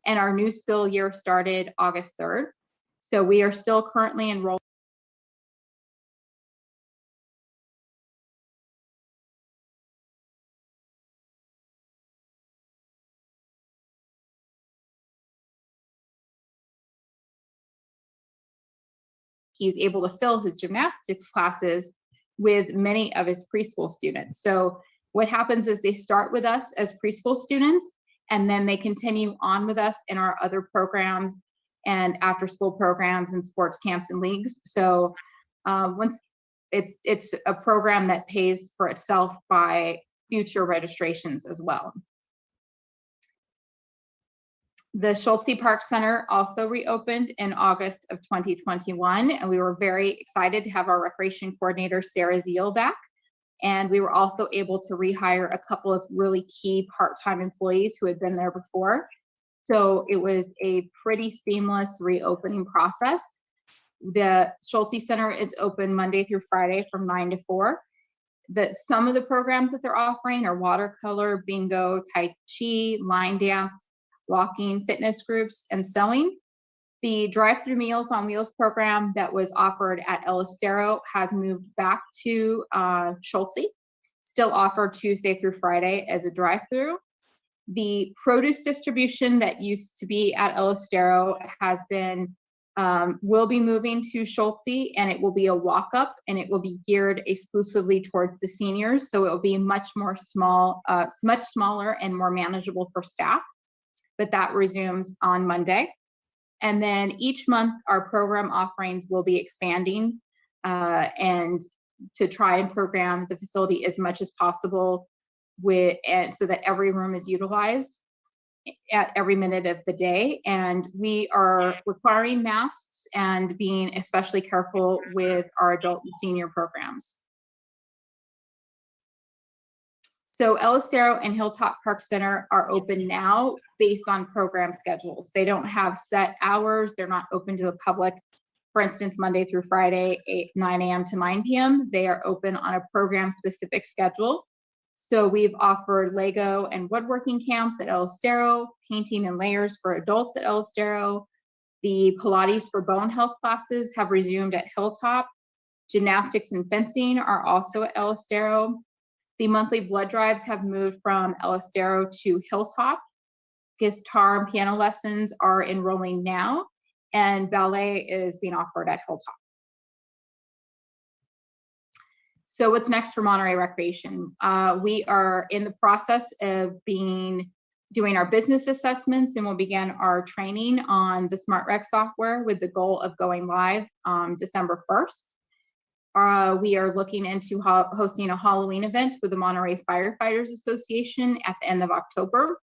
and our new school year started August 3rd. So we are still currently enrolled. He's able to fill his gymnastics classes with many of his preschool students. So what happens is they start with us as preschool students, and then they continue on with us in our other programs and after school programs and sports camps and leagues. So once it's a program that pays for itself by future registrations as well. The Schulte Park Center also reopened in August of 2021, and we were very excited to have our recreation coordinator, Sarah Zeal, back. And we were also able to rehire a couple of really key part-time employees who had been there before. So it was a pretty seamless reopening process. The Schulte Center is open Monday through Friday from 9 to 4. Some of the programs that they're offering are watercolor, bingo, tai chi, line dance, walking, fitness groups, and sewing. The drive-through Meals on Wheels program that was offered at El Estero has moved back to Schulte, still offered Tuesday through Friday as a drive-through. The produce distribution that used to be at El Estero has been, will be moving to Schulte, and it will be a walk-up, and it will be geared exclusively towards the seniors. So it will be much smaller and more manageable for staff. But that resumes on Monday. And then each month, our program offerings will be expanding and to try and program the facility as much as possible so that every room is utilized at every minute of the day. And we are requiring masks and being especially careful with our adult and senior programs. So El Estero and Hilltop Park Center are open now based on program schedules. They don't have set hours. They're not open to the public. For instance, Monday through Friday, 9 a.m. to 9 p.m. They are open on a program-specific schedule. So we've offered Lego and woodworking camps at El Estero, painting and layers for adults at El Estero. The Pilates for bone health classes have resumed at Hilltop. Gymnastics and fencing are also at El Estero. The monthly blood drives have moved from El Estero to Hilltop. Guitar and piano lessons are enrolling now, and ballet is being offered at Hilltop. So what's next for Monterey Recreation? We are in the process of doing our business assessments, and we'll begin our training on the Smart Rec software with the goal of going live December 1st. We are looking into hosting a Halloween event with the Monterey Firefighters Association at the end of October.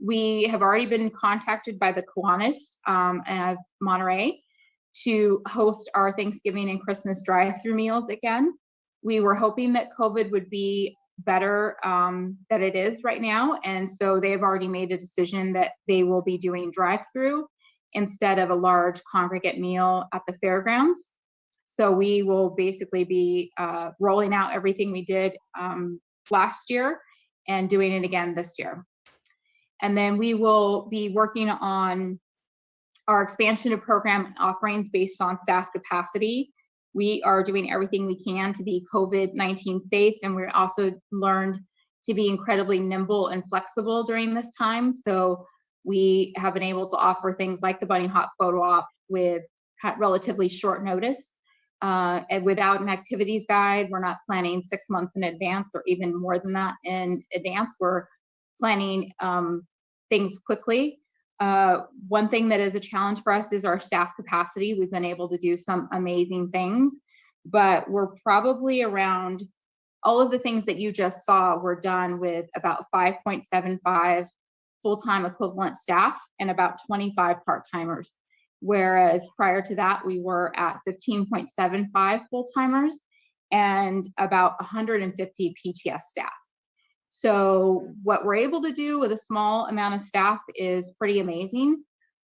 We have already been contacted by the Kiwanis of Monterey to host our Thanksgiving and Christmas drive-through meals again. We were hoping that COVID would be better than it is right now, and so they've already made a decision that they will be doing drive-through instead of a large congregate meal at the fairgrounds. So we will basically be rolling out everything we did last year and doing it again this year. And then we will be working on our expansion of program offerings based on staff capacity. We are doing everything we can to be COVID-19 safe, and we're also learned to be incredibly nimble and flexible during this time. So we have been able to offer things like the Bunny Hop photo op with relatively short notice. And without an activities guide, we're not planning 6 months in advance or even more than that in advance. We're planning things quickly. One thing that is a challenge for us is our staff capacity. We've been able to do some amazing things, but we're probably around, all of the things that you just saw were done with about 5.75 full-time equivalent staff and about 25 part-timers. Whereas prior to that, we were at 15.75 full-timers and about 150 PTS staff. So what we're able to do with a small amount of staff is pretty amazing.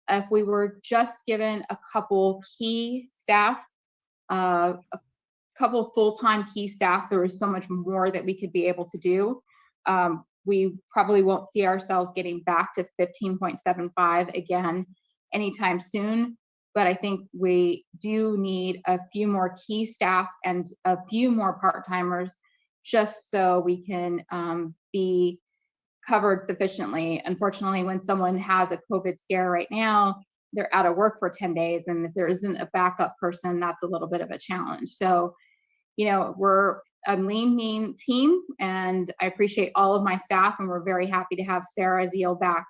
If we were just given a couple key staff, a couple full-time key staff, there was so much more that we could be able to do. we probably won't see ourselves getting back to 15.75 again anytime soon. But I think we do need a few more key staff and a few more part-timers just so we can be covered sufficiently. Unfortunately, when someone has a COVID scare right now, they're out of work for 10 days. And if there isn't a backup person, that's a little bit of a challenge. So, you know, we're a lean, mean team, and I appreciate all of my staff, and we're very happy to have Sarah Zeal back.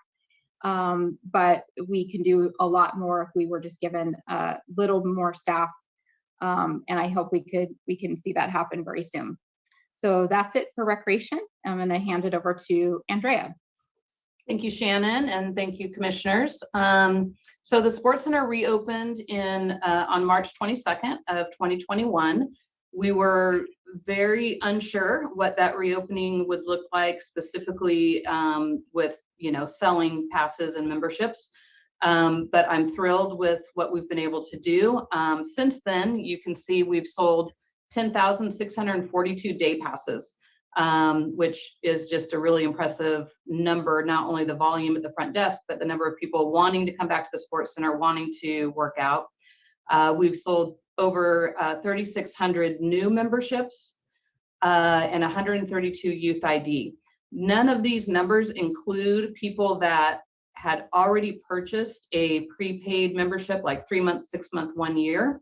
But we can do a lot more if we were just given a little more staff. And I hope we can see that happen very soon. So that's it for recreation. I'm going to hand it over to Andrea. Thank you, Shannon, and thank you, commissioners. So the Sports Center reopened on March 22nd of 2021. We were very unsure what that reopening would look like, specifically with selling passes and memberships. But I'm thrilled with what we've been able to do. Since then, you can see we've sold 10,642 day passes, which is just a really impressive number, not only the volume at the front desk, but the number of people wanting to come back to the Sports Center, wanting to work out. We've sold over 3,600 new memberships and 132 youth ID. None of these numbers include people that had already purchased a prepaid membership, like 3 months, 6 months, 1 year.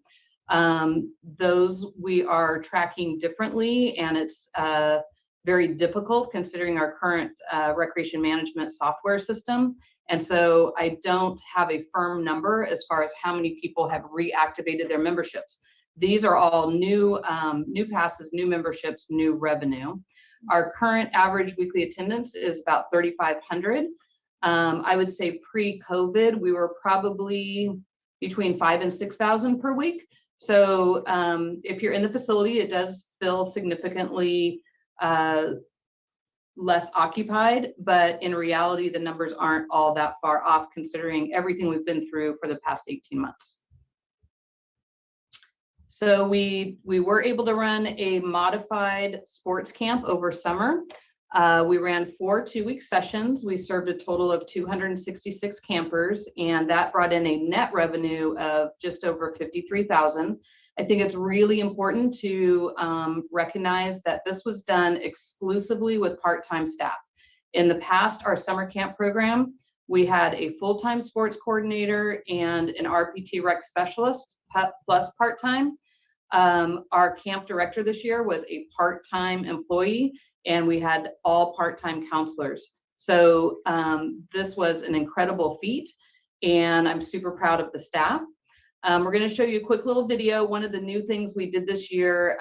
Those we are tracking differently, and it's very difficult considering our current recreation management software system. And so I don't have a firm number as far as how many people have reactivated their memberships. These are all new passes, new memberships, new revenue. Our current average weekly attendance is about 3,500. I would say pre-COVID, we were probably between 5,000 and 6,000 per week. So if you're in the facility, it does feel significantly less occupied, but in reality, the numbers aren't all that far off considering everything we've been through for the past 18 months. So we were able to run a modified sports camp over summer. We ran 4 two-week sessions. We served a total of 266 campers, and that brought in a net revenue of just over $53,000. I think it's really important to recognize that this was done exclusively with part-time staff. In the past, our summer camp program, we had a full-time sports coordinator and an RPT rec specialist plus part-time. Our camp director this year was a part-time employee, and we had all part-time counselors. So this was an incredible feat, and I'm super proud of the staff. We're going to show you a quick little video. One of the new things we did this year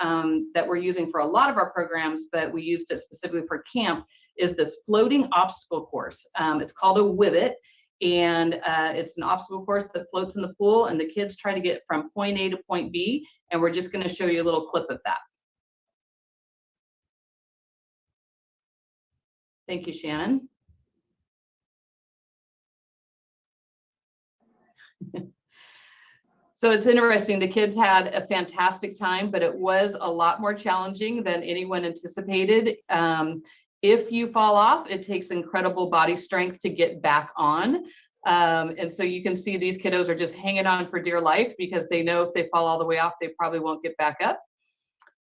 that we're using for a lot of our programs, but we used it specifically for camp, is this floating obstacle course. It's called a Wivet, and it's an obstacle course that floats in the pool, and the kids try to get from point A to point B, and we're just going to show you a little clip of that. Thank you, Shannon. So it's interesting, the kids had a fantastic time, but it was a lot more challenging than anyone anticipated. If you fall off, it takes incredible body strength to get back on. And so you can see these kiddos are just hanging on for dear life because they know if they fall all the way off, they probably won't get back up.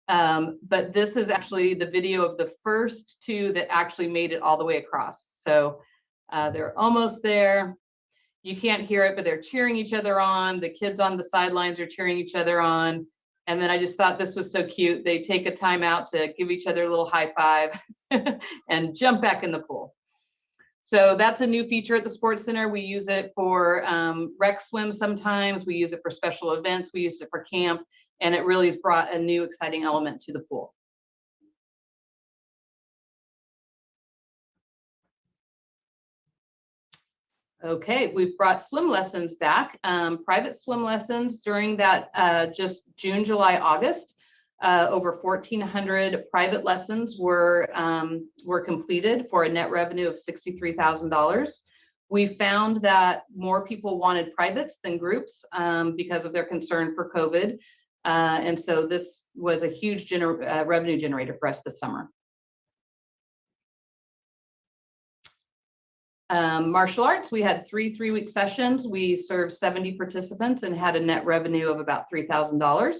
But this is actually the video of the first 2 that actually made it all the way across. So they're almost there. You can't hear it, but they're cheering each other on. The kids on the sidelines are cheering each other on. And then I just thought this was so cute. They take a time out to give each other a little high five and jump back in the pool. So that's a new feature at the Sports Center. We use it for rec swim sometimes. We use it for special events. We use it for camp. And it really has brought a new exciting element to the pool. Okay, we've brought swim lessons back, private swim lessons during that just June, July, August. Over 1,400 private lessons were completed for a net revenue of $63,000. We found that more people wanted privates than groups because of their concern for COVID. And so this was a huge revenue generator for us this summer. Martial arts, we had 3 3-week sessions. We served 70 participants and had a net revenue of about $3,000.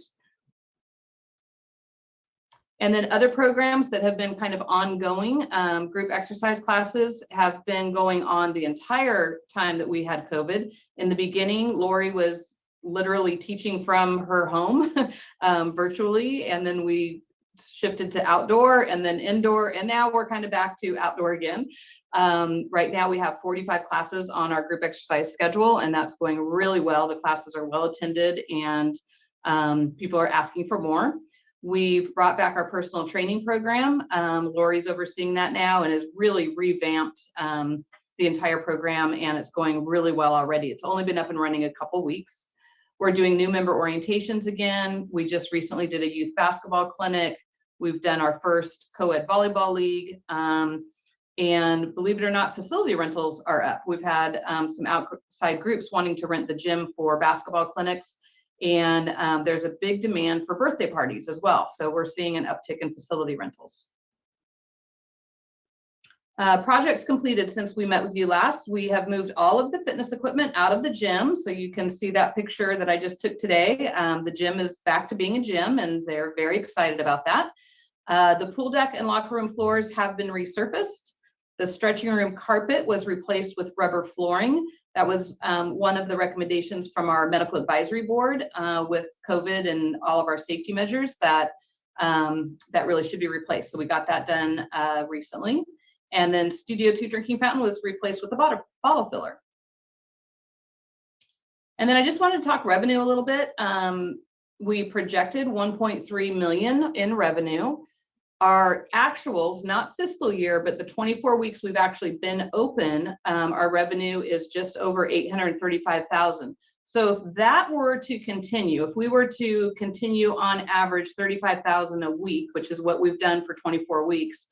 And then other programs that have been kind of ongoing, group exercise classes have been going on the entire time that we had COVID. In the beginning, Lori was literally teaching from her home virtually, and then we shifted to outdoor and then indoor, and now we're kind of back to outdoor again. Right now we have 45 classes on our group exercise schedule, and that's going really well. The classes are well attended, and people are asking for more. We've brought back our personal training program. Lori's overseeing that now and has really revamped the entire program, and it's going really well already. It's only been up and running a couple weeks. We're doing new member orientations again. We just recently did a youth basketball clinic. We've done our first co-ed volleyball league. And believe it or not, facility rentals are up. We've had some outside groups wanting to rent the gym for basketball clinics. And there's a big demand for birthday parties as well. So we're seeing an uptick in facility rentals. Projects completed since we met with you last. We have moved all of the fitness equipment out of the gym. So you can see that picture that I just took today. The gym is back to being a gym, and they're very excited about that. The pool deck and locker room floors have been resurfaced. The stretching room carpet was replaced with rubber flooring. That was one of the recommendations from our medical advisory board with COVID and all of our safety measures that really should be replaced. So we got that done recently. And then Studio 2 drinking fountain was replaced with a bottle filler. And then I just wanted to talk revenue a little bit. We projected 1.3 million in revenue. Our actuals, not fiscal year, but the 24 weeks we've actually been open, our revenue is just over 835,000. So if that were to continue, if we were to continue on average 35,000 a week, which is what we've done for 24 weeks,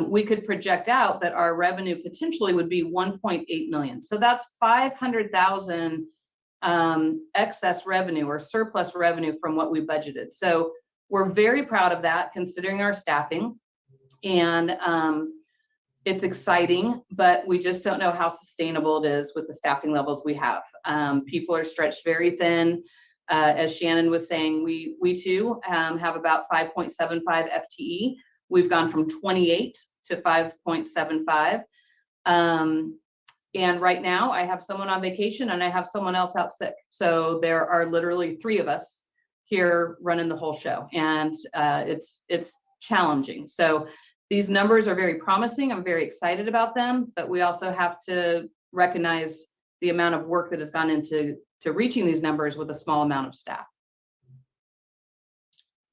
we could project out that our revenue potentially would be 1.8 million. So that's 500,000 excess revenue or surplus revenue from what we budgeted. So we're very proud of that considering our staffing, and it's exciting, but we just don't know how sustainable it is with the staffing levels we have. People are stretched very thin. As Shannon was saying, we too have about 5.75 FTE. We've gone from 28 to 5.75. And right now I have someone on vacation and I have someone else out sick. So there are literally 3 of us here running the whole show, and it's challenging. So these numbers are very promising. I'm very excited about them, but we also have to recognize the amount of work that has gone into reaching these numbers with a small amount of staff.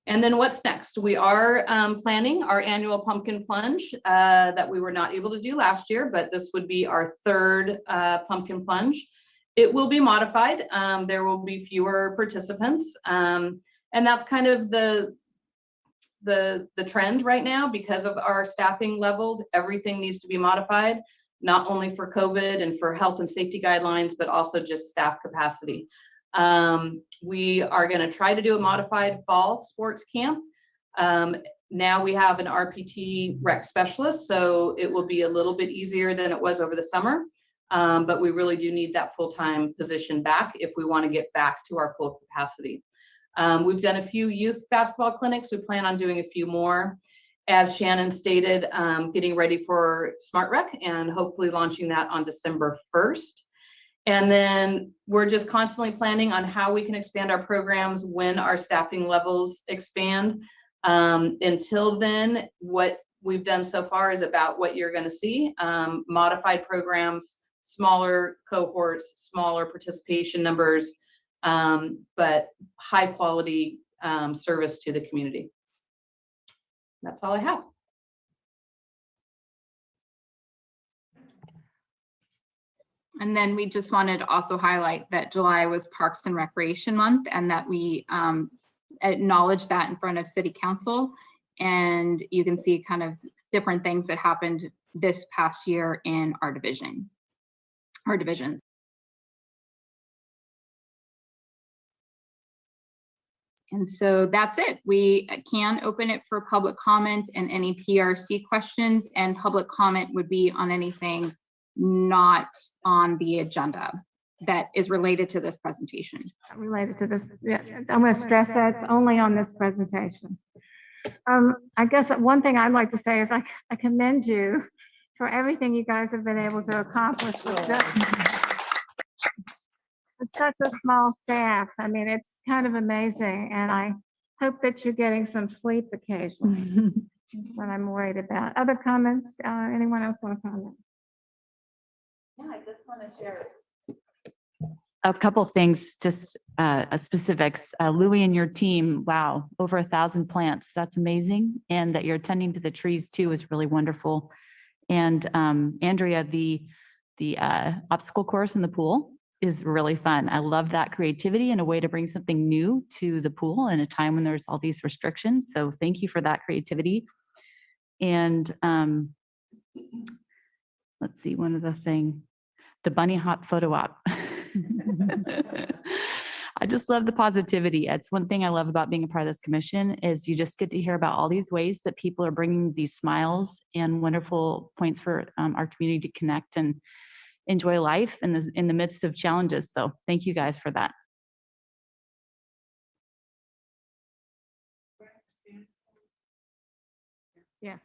And then what's next? We are planning our annual pumpkin plunge that we were not able to do last year, but this would be our 3rd pumpkin plunge. It will be modified. There will be fewer participants. And that's kind of the trend right now because of our staffing levels. Everything needs to be modified, not only for COVID and for health and safety guidelines, but also just staff capacity. We are going to try to do a modified fall sports camp. Now we have an RPT rec specialist, so it will be a little bit easier than it was over the summer. But we really do need that full-time position back if we want to get back to our full capacity. We've done a few youth basketball clinics. We plan on doing a few more. As Shannon stated, getting ready for Smart Rec and hopefully launching that on December 1st. And then we're just constantly planning on how we can expand our programs when our staffing levels expand. Until then, what we've done so far is about what you're going to see, modified programs, smaller cohorts, smaller participation numbers, but high quality service to the community. That's all I have. And then we just wanted to also highlight that July was Parks and Recreation Month, and that we acknowledge that in front of City Council. And you can see kind of different things that happened this past year in our divisions. And so that's it. We can open it for public comment and any PRC questions, and public comment would be on anything not on the agenda that is related to this presentation. Related to this, yeah, I'm going to stress that it's only on this presentation. I guess that one thing I'd like to say is I commend you for everything you guys have been able to accomplish with such a small staff. I mean, it's kind of amazing, and I hope that you're getting some sleep occasionally. What I'm worried about. Other comments? Anyone else want to comment? Yeah, I just want to share a couple things, just specifics. Louie and your team, wow, over 1,000 plants. That's amazing. And that you're attending to the trees too is really wonderful. And Andrea, the obstacle course in the pool is really fun. I love that creativity and a way to bring something new to the pool in a time when there's all these restrictions. So thank you for that creativity. And let's see, one other thing, the bunny hop photo op. I just love the positivity. It's one thing I love about being a part of this commission is you just get to hear about all these ways that people are bringing these smiles and wonderful points for our community to connect and enjoy life in the midst of challenges. So thank you guys for that. Yes.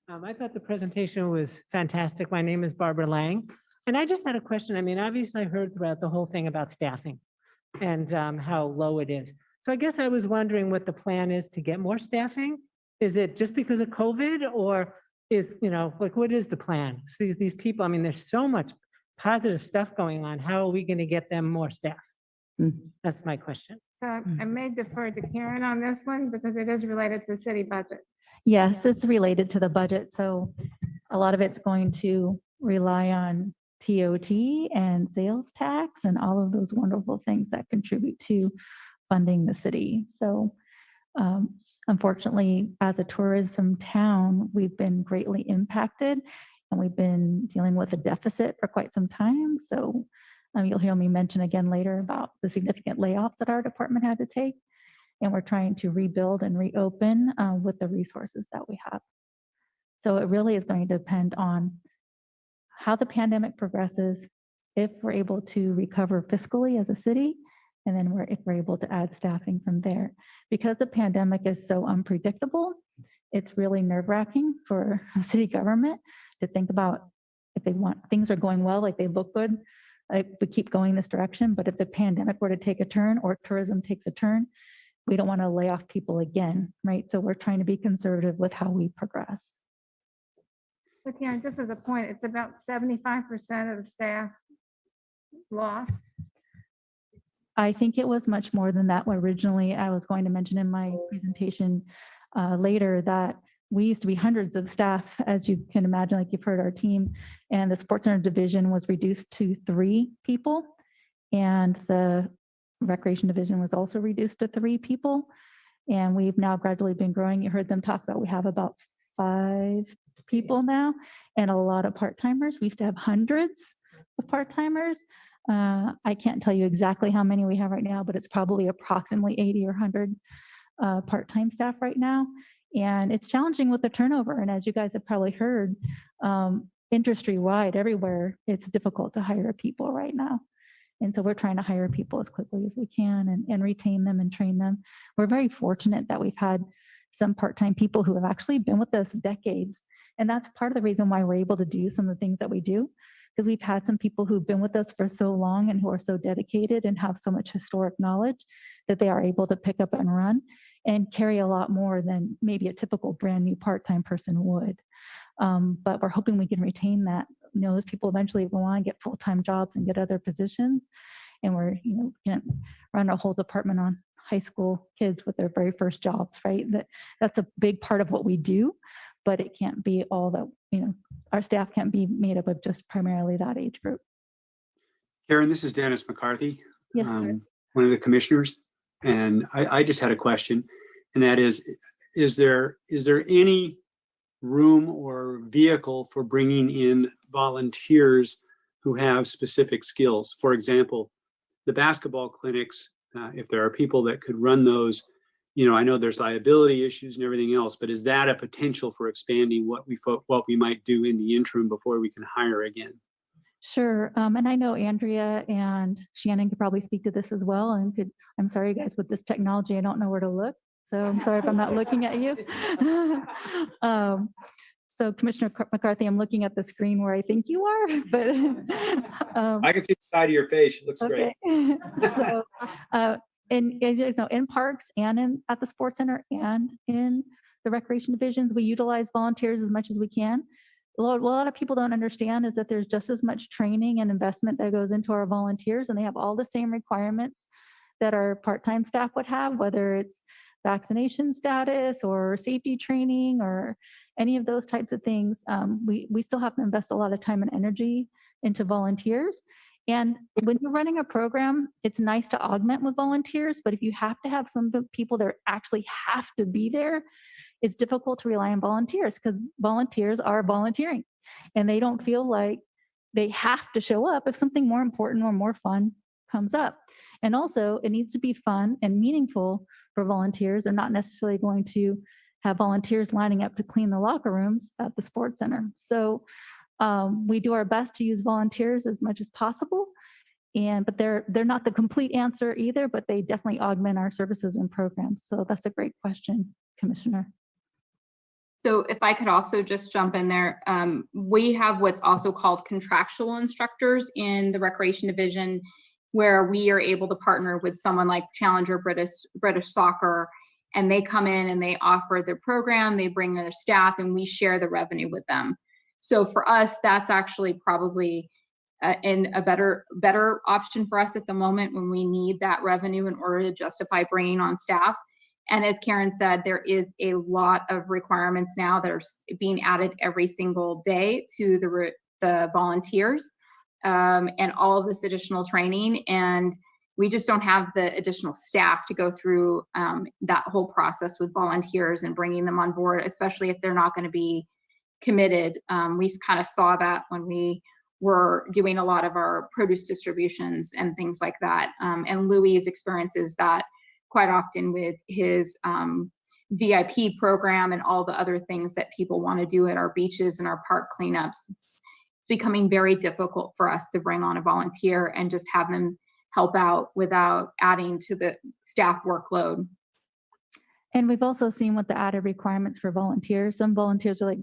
I thought the presentation was fantastic. My name is Barbara Lang, and I just had a question. I mean, obviously I heard throughout the whole thing about staffing and how low it is. So I guess I was wondering what the plan is to get more staffing. Is it just because of COVID, or is, like, what is the plan? See, these people, I mean, there's so much positive stuff going on. How are we going to get them more staff? That's my question. So I may defer to Karen on this one because it is related to city budget. Yes, it's related to the budget. So a lot of it's going to rely on TOT and sales tax and all of those wonderful things that contribute to funding the city. So unfortunately, as a tourism town, we've been greatly impacted and we've been dealing with a deficit for quite some time. So you'll hear me mention again later about the significant layoffs that our department had to take. And we're trying to rebuild and reopen with the resources that we have. So it really is going to depend on how the pandemic progresses, if we're able to recover fiscally as a city, and then if we're able to add staffing from there. Because the pandemic is so unpredictable, it's really nerve-wracking for city government to think about if they want, things are going well, like they look good, like we keep going this direction, but if the pandemic were to take a turn or tourism takes a turn, we don't want to lay off people again, right? So we're trying to be conservative with how we progress. But yeah, just as a point, it's about 75% of the staff lost. I think it was much more than that. Originally, I was going to mention in my presentation later that we used to be hundreds of staff, as you can imagine, like you've heard our team, and the sports center division was reduced to 3 people, and the recreation division was also reduced to 3 people. And we've now gradually been growing. You heard them talk about, we have about 5 people now and a lot of part-timers. We used to have hundreds of part-timers. I can't tell you exactly how many we have right now, but it's probably approximately 80 or 100 part-time staff right now. And it's challenging with the turnover. And as you guys have probably heard, industry-wide, everywhere, it's difficult to hire people right now. And so we're trying to hire people as quickly as we can and retain them and train them. We're very fortunate that we've had some part-time people who have actually been with us decades. And that's part of the reason why we're able to do some of the things that we do, because we've had some people who've been with us for so long and who are so dedicated and have so much historic knowledge that they are able to pick up and run and carry a lot more than maybe a typical brand new part-time person would. But we're hoping we can retain that. Those people eventually will want to get full-time jobs and get other positions. And we're, can't run a whole department on high school kids with their very first jobs, right? That's a big part of what we do, but it can't be all that, our staff can't be made up of just primarily that age group. Karen, this is Dennis McCarthy, Yes, sir. one of the commissioners. And I just had a question, and that is there any room or vehicle for bringing in volunteers who have specific skills? For example, the basketball clinics if there are people that could run those, you know, I know there's liability issues and everything else, but is that a potential for expanding what we might do in the interim before we can hire again? Sure. And I know Andrea and Shannon could probably speak to this as well. And I'm sorry, guys, with this technology, I don't know where to look. So I'm sorry if I'm not looking at you. So Commissioner McCarthy, I'm looking at the screen where I think you are, but I can see the side of your face. It looks okay. great. So, and as you guys know, in parks and at the sports center and in the recreation divisions, we utilize volunteers as much as we can. A lot of people don't understand is that there's just as much training and investment that goes into our volunteers, and they have all the same requirements that our part-time staff would have, whether it's vaccination status or safety training or any of those types of things. We still have to invest a lot of time and energy into volunteers. And when you're running a program, it's nice to augment with volunteers, but if you have to have some people that actually have to be there, it's difficult to rely on volunteers because volunteers are volunteering and they don't feel like they have to show up if something more important or more fun comes up. And also it needs to be fun and meaningful for volunteers. They're not necessarily going to have volunteers lining up to clean the locker rooms at the sports center. So we do our best to use volunteers as much as possible. But they're not the complete answer either, but they definitely augment our services and programs. So that's a great question, Commissioner. So if I could also just jump in there, we have what's also called contractual instructors in the recreation division, where we are able to partner with someone like Challenger British Soccer, and they come in and they offer their program, they bring their staff, and we share the revenue with them. So for us, that's actually probably in a better option for us at the moment when we need that revenue in order to justify bringing on staff. And as Karen said, there is a lot of requirements now that are being added every single day to the volunteers and all of this additional training. And we just don't have the additional staff to go through that whole process with volunteers and bringing them on board, especially if they're not going to be committed. We kind of saw that when we were doing a lot of our produce distributions and things like that. And Louis' experience is that quite often with his VIP program and all the other things that people want to do at our beaches and our park cleanups, it's becoming very difficult for us to bring on a volunteer and just have them help out without adding to the staff workload. And we've also seen with the added requirements for volunteers, some volunteers are like,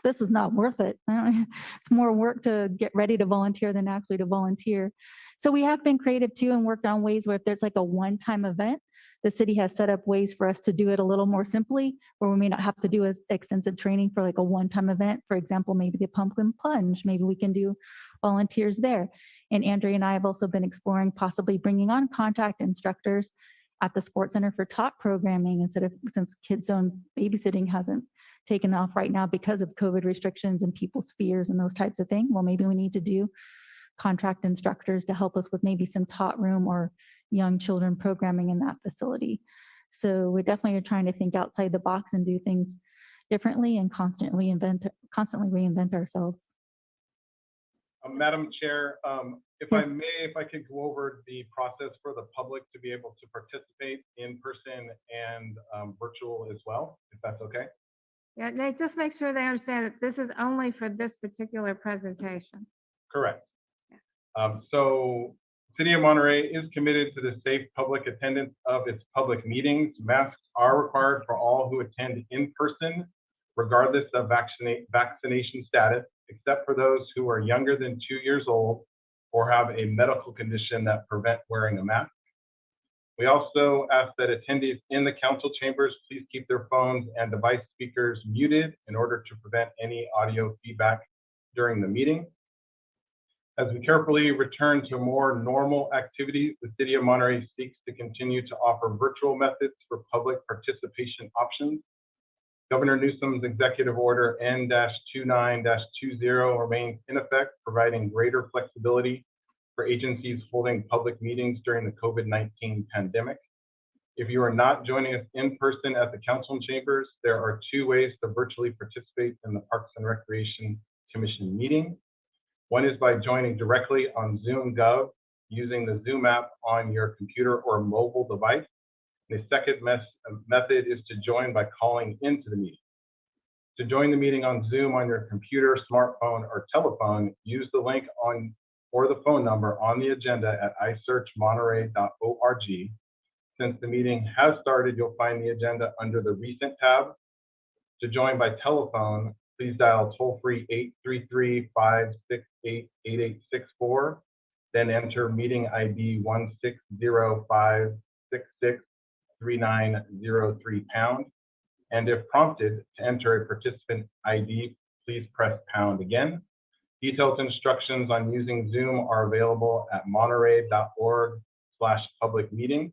this is not worth it. It's more work to get ready to volunteer than actually to volunteer. So we have been creative too and worked on ways where if there's like a one-time event, the city has set up ways for us to do it a little more simply, where we may not have to do as extensive training for like a one-time event. For example, maybe the pumpkin plunge, maybe we can do volunteers there. And Andrea and I have also been exploring possibly bringing on contact instructors at the Sports Center for talk programming since Kids Zone babysitting hasn't taken off right now because of COVID restrictions and people's fears and those types of things. Well, maybe we need to do contract instructors to help us with maybe some tot room or young children programming in that facility. So we definitely are trying to think outside the box and do things differently and constantly reinvent ourselves. Madam Chair, if Yes. if I could go over the process for the public to be able to participate in person and virtual as well, if that's okay. Yeah, they just make sure they understand that this is only for this particular presentation. Correct. So City of Monterey is committed to the safe public attendance of its public meetings. Masks are required for all who attend in person, regardless of vaccination status, except for those who are younger than 2 years old or have a medical condition that prevent wearing a mask. We also ask that attendees in the council chambers please keep their phones and device speakers muted in order to prevent any audio feedback during the meeting. As we carefully return to more normal activities, the City of Monterey seeks to continue to offer virtual methods for public participation options. Governor Newsom's Executive Order N-29-20 remains in effect, providing greater flexibility for agencies holding public meetings during the COVID-19 pandemic. If you are not joining us in person at the council chambers, there are 2 ways to virtually participate in the Parks and Recreation Commission meeting. One is by joining directly on Zoom Gov using the Zoom app on your computer or mobile device. The second method is to join by calling into the meeting. To join the meeting on Zoom on your computer, smartphone, or telephone, use the link on or the phone number on the agenda at isearchmonterey.org. Since the meeting has started, you'll find the agenda under the Recent tab. To join by telephone, please dial toll-free 833-568-8864, then enter meeting ID 16056633903#. And if prompted to enter a participant ID, please press pound again. Detailed instructions on using Zoom are available at monterey.org/public-meeting.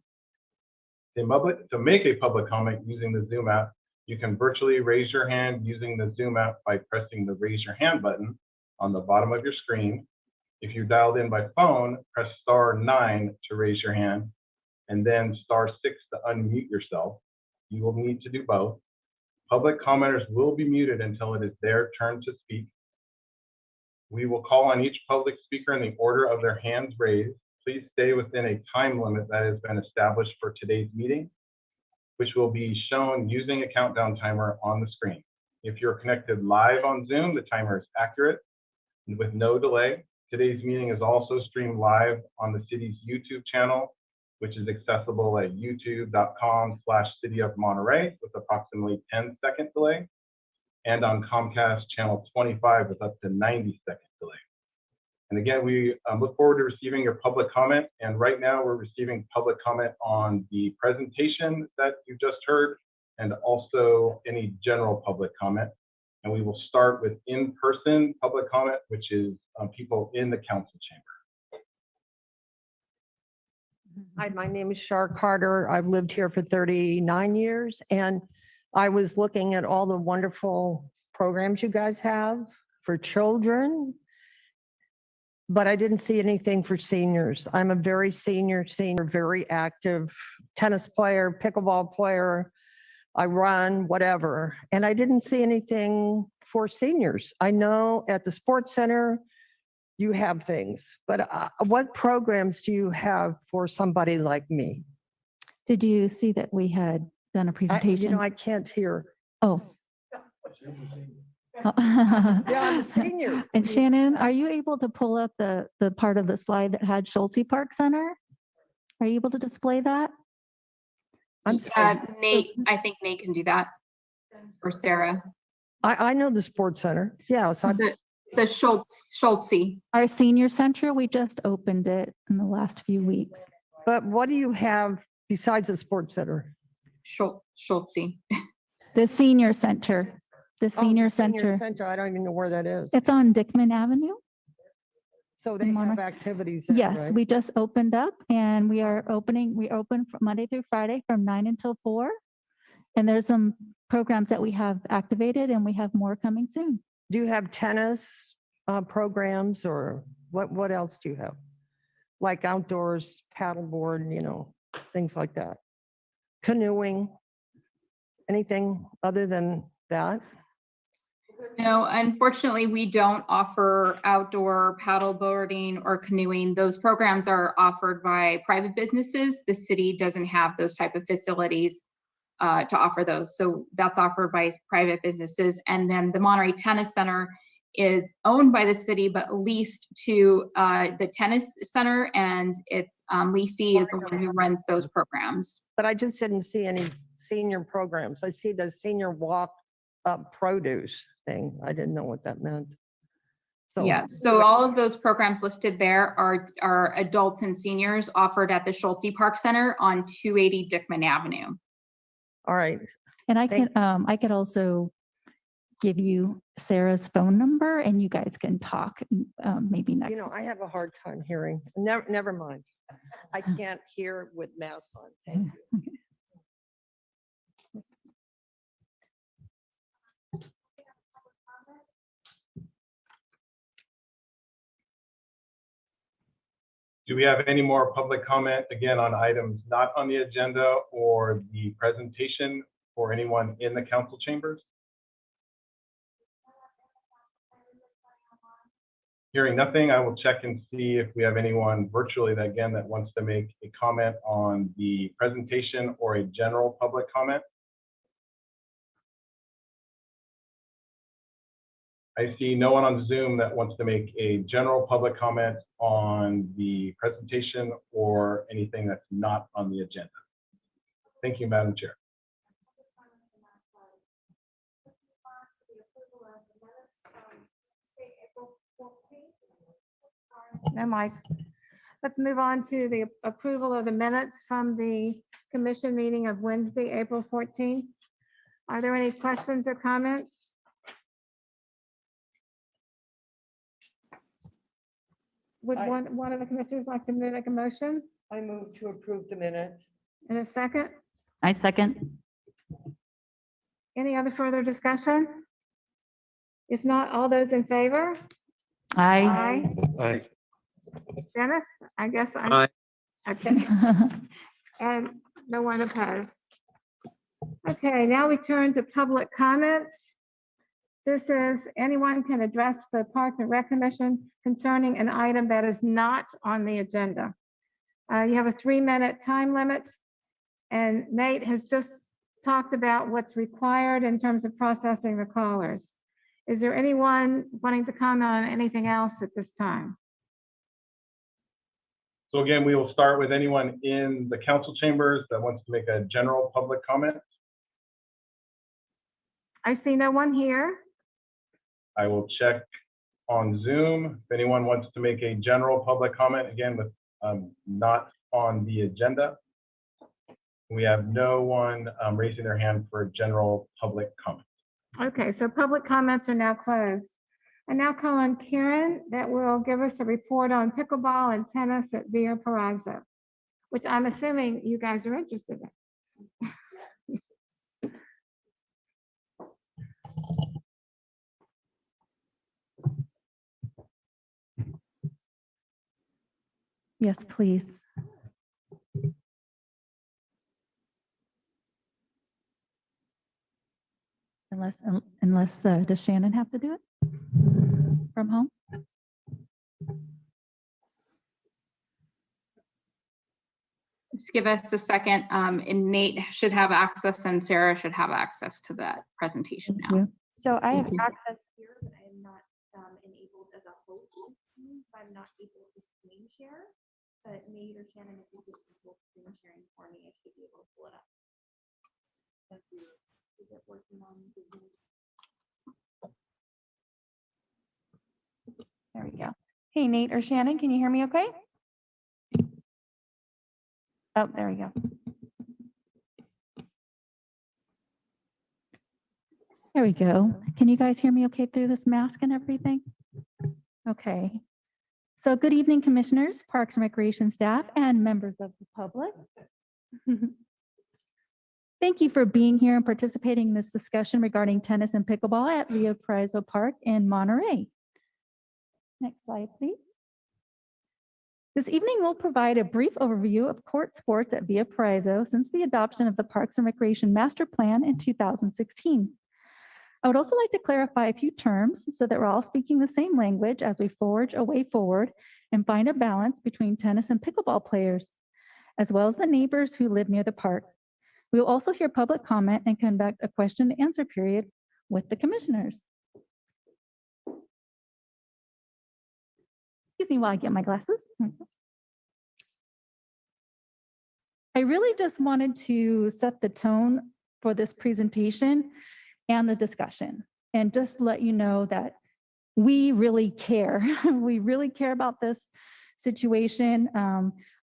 To make a public comment using the Zoom app, you can virtually raise your hand using the Zoom app by pressing the raise your hand button on the bottom of your screen. If you dialed in by phone, press *9 to raise your hand and then *6 to unmute yourself. You will need to do both. Public commenters will be muted until it is their turn to speak. We will call on each public speaker in the order of their hands raised. Please stay within a time limit that has been established for today's meeting, which will be shown using a countdown timer on the screen. If you're connected live on Zoom, the timer is accurate and with no delay. Today's meeting is also streamed live on the city's YouTube channel, which is accessible at youtube.com/cityofmonterey with approximately 10-second delay, and on Comcast channel 25 with up to 90-second delay. And again, we look forward to receiving your public comment. And right now we're receiving public comment on the presentation that you just heard, and also any general public comment. And we will start with in-person public comment, which is people in the council chamber. Hi, my name is Shar Carter. I've lived here for 39 years, and I was looking at all the wonderful programs you guys have for children, but I didn't see anything for seniors. I'm a very senior, very active tennis player, pickleball player. I run, whatever, and I didn't see anything for seniors. I know at the sports center, you have things, but what programs do you have for somebody like me? Did you see that we had done a presentation? I can't hear. Oh. Yeah, I'm a senior. And Shannon, are you able to pull up the part of the slide that had Schulte Park Center? Are you able to display that? I'm sorry. Nate, I think Nate can do that, or Sarah. I know the sports center. Yeah, so The Schulte. Our senior center, we just opened it in the last few weeks. but what do you have besides the sports center? Schulte. The senior center, the Oh, senior the center. I don't even know where that is. It's on Dickman Avenue. So they in have Monterey. activities there, Yes, right? we just opened up and we open from Monday through Friday from 9 until 4. And there's some programs that we have activated and we have more coming soon. Do you have tennis programs, or what else do you have? Like outdoors, paddleboard, things like that. Canoeing, anything other than that? No, unfortunately, we don't offer outdoor paddleboarding or canoeing. Those programs are offered by private businesses. The city doesn't have those type of facilities to offer those. So that's offered by private businesses. And then the Monterey Tennis Center is owned by the city, but leased to the tennis center, and it's leasee is the one who runs those programs. But I just didn't see any senior programs. I see the senior walk up produce thing. I didn't know what that meant. So Yeah, so all of those programs listed there are adults and seniors offered at the Schulte Park Center on 280 Dickman Avenue. all right. And I Thank- I could also give you Sarah's phone number and you guys can talk maybe next. I have a hard time hearing. Never mind. I can't hear with masks on. Thank you. Do we have any more public comment, again, on items not on the agenda or the presentation for anyone in the council chambers? Hearing nothing, I will check and see if we have anyone virtually that again that wants to make a comment on the presentation or a general public comment. I see no one on Zoom that wants to make a general public comment on the presentation or anything that's not on the agenda. Thank you, Madam Chair. No, Mike. Let's move on to the approval of the minutes from the commission meeting of Wednesday, April 14th. Are there any questions or comments? Would one of the commissioners like to make a motion I move to approve the minutes. in a second? I second. Any other further discussion? If not, all those in favor? Aye. Aye. Dennis, I guess Aye. okay, and no one opposed. Okay, now we turn to public comments. This is anyone can address the Parks and Rec Commission concerning an item that is not on the agenda. You have a 3-minute time limit, and Nate has just talked about what's required in terms of processing the callers. Is there anyone wanting to comment on anything else at this time? So again, we will start with anyone in the council chambers that wants to make a general public comment. I see no one here. I will check on Zoom if anyone wants to make a general public comment, again, with not on the agenda. We have no one raising their hand for general public comment. Okay, so public comments are now closed. I now call on Karen that will give us a report on pickleball and tennis at Villa Paraiso, which I'm assuming you guys are interested in. Yes, please. Unless, does Shannon have to do it from home? Just give us a second, and Nate should have access and Sarah should have access to that presentation Thank now. you. So I have Thank you. access here, but I am not enabled as a host. I'm not able to screen share, but Nate or Shannon, if you could control screen sharing for me, I should be able to pull it up. Thank you. Is it working on the Zoom? There we go. Hey, Nate or Shannon, can you hear me okay? Oh, there we go. There we go. Can you guys hear me okay through this mask and everything? Okay. So good evening, commissioners, Parks and Recreation staff, and members of the public. Thank you for being here and participating in this discussion regarding tennis and pickleball at Rio Paraiso Park in Monterey. Next slide, please. This evening, we'll provide a brief overview of court sports at Villa Paraiso since the adoption of the Parks and Recreation Master Plan in 2016. I would also like to clarify a few terms so that we're all speaking the same language as we forge a way forward and find a balance between tennis and pickleball players, as well as the neighbors who live near the park. We will also hear public comment and conduct a question and answer period with the commissioners. Excuse me while I get my glasses. I really just wanted to set the tone for this presentation and the discussion, and just let you know that we really care. We really care about this situation.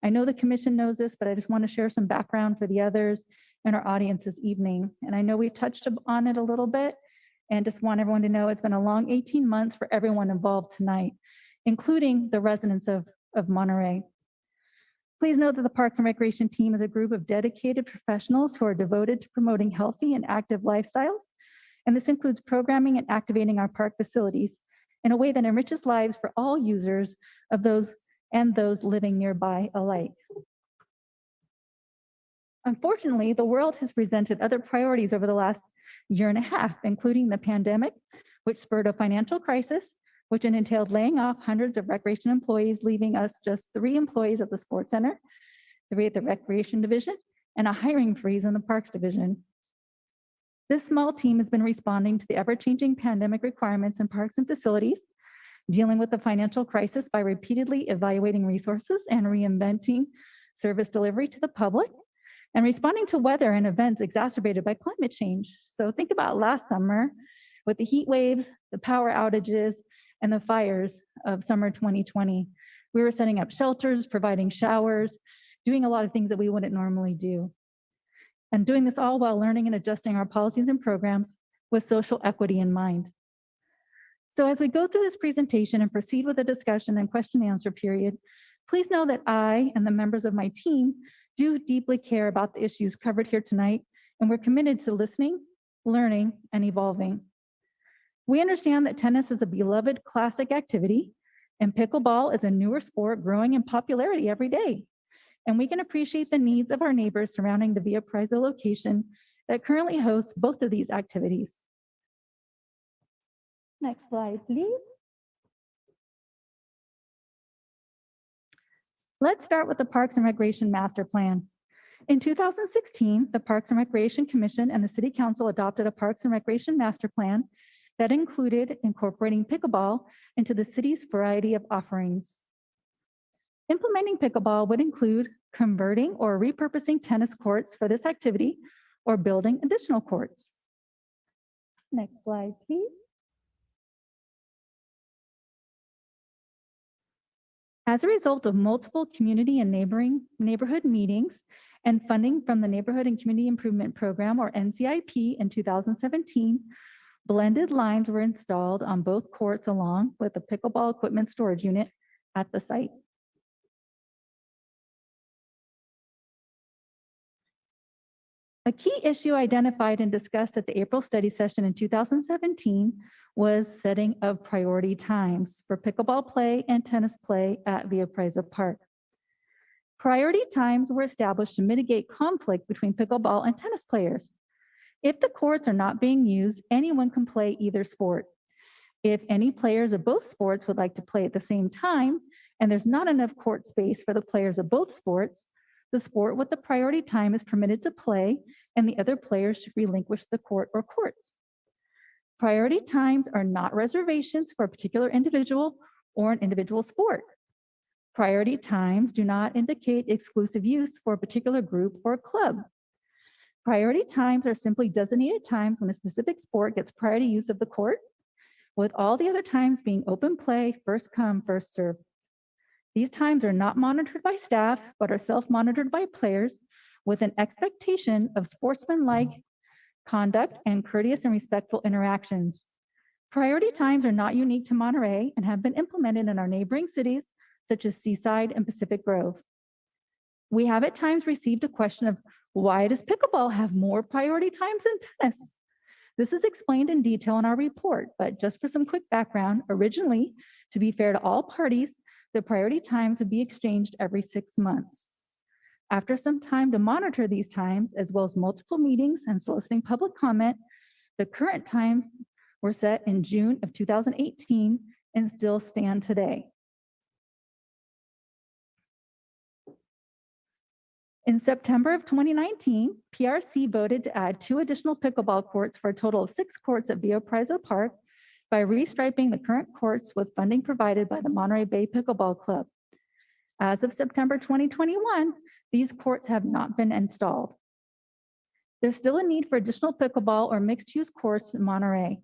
I know the commission knows this, but I just want to share some background for the others in our audience this evening. And I know we touched on it a little bit, and just want everyone to know it's been a long 18 months for everyone involved tonight, including the residents of Monterey. Please note that the Parks and Recreation team is a group of dedicated professionals who are devoted to promoting healthy and active lifestyles. And this includes programming and activating our park facilities in a way that enriches lives for all users of those and those living nearby alike. Unfortunately, the world has presented other priorities over the last year and a half, including the pandemic, which spurred a financial crisis, which entailed laying off hundreds of recreation employees, leaving us just 3 employees at the sports center, 3 at the recreation division, and a hiring freeze in the parks division. This small team has been responding to the ever-changing pandemic requirements in parks and facilities, dealing with the financial crisis by repeatedly evaluating resources and reinventing service delivery to the public, and responding to weather and events exacerbated by climate change. So think about last summer with the heat waves, the power outages, and the fires of summer 2020. We were setting up shelters, providing showers, doing a lot of things that we wouldn't normally do. And doing this all while learning and adjusting our policies and programs with social equity in mind. So as we go through this presentation and proceed with the discussion and question and answer period, please know that I and the members of my team do deeply care about the issues covered here tonight, and we're committed to listening, learning, and evolving. We understand that tennis is a beloved classic activity, and pickleball is a newer sport growing in popularity every day. And we can appreciate the needs of our neighbors surrounding the Via Praiza location that currently hosts both of these activities. Next slide, please. Let's start with the Parks and Recreation Master Plan. In 2016, the Parks and Recreation Commission and the City Council adopted a Parks and Recreation Master Plan that included incorporating pickleball into the city's variety of offerings. Implementing pickleball would include converting or repurposing tennis courts for this activity or building additional courts. Next slide, please. As a result of multiple community and neighborhood meetings and funding from the Neighborhood and Community Improvement Program, or NCIP, in 2017, blended lines were installed on both courts along with the pickleball equipment storage unit at the site. A key issue identified and discussed at the April study session in 2017 was setting of priority times for pickleball play and tennis play at Via Praiza Park. Priority times were established to mitigate conflict between pickleball and tennis players. If the courts are not being used, anyone can play either sport. If any players of both sports would like to play at the same time, and there's not enough court space for the players of both sports, the sport with the priority time is permitted to play, and the other players should relinquish the court or courts. Priority times are not reservations for a particular individual or an individual sport. Priority times do not indicate exclusive use for a particular group or club. Priority times are simply designated times when a specific sport gets priority use of the court, with all the other times being open play, first come, first serve. These times are not monitored by staff, but are self-monitored by players with an expectation of sportsmanlike conduct and courteous and respectful interactions. Priority times are not unique to Monterey and have been implemented in our neighboring cities, such as Seaside and Pacific Grove. We have at times received a question of why does pickleball have more priority times than tennis? This is explained in detail in our report, but just for some quick background, originally, to be fair to all parties, the priority times would be exchanged every 6 months. After some time to monitor these times, as well as multiple meetings and soliciting public comment, the current times were set in June of 2018 and still stand today. In September of 2019, PRC voted to add 2 additional pickleball courts for a total of 6 courts at Via Praiza Park by restriping the current courts with funding provided by the Monterey Bay Pickleball Club. As of September 2021, these courts have not been installed. There's still a need for additional pickleball or mixed-use courts in Monterey.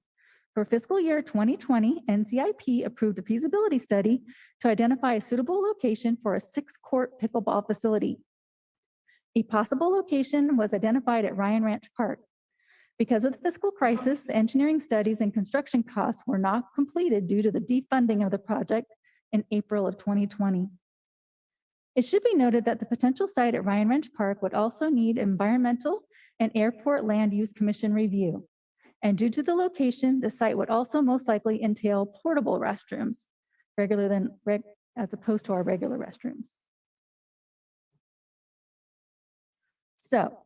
For fiscal year 2020, NCIP approved a feasibility study to identify a suitable location for a 6-court pickleball facility. A possible location was identified at Ryan Ranch Park. Because of the fiscal crisis, the engineering studies and construction costs were not completed due to the defunding of the project in April of 2020. It should be noted that the potential site at Ryan Ranch Park would also need environmental and airport land use commission review. And due to the location, the site would also most likely entail portable restrooms, as opposed to our regular restrooms. So,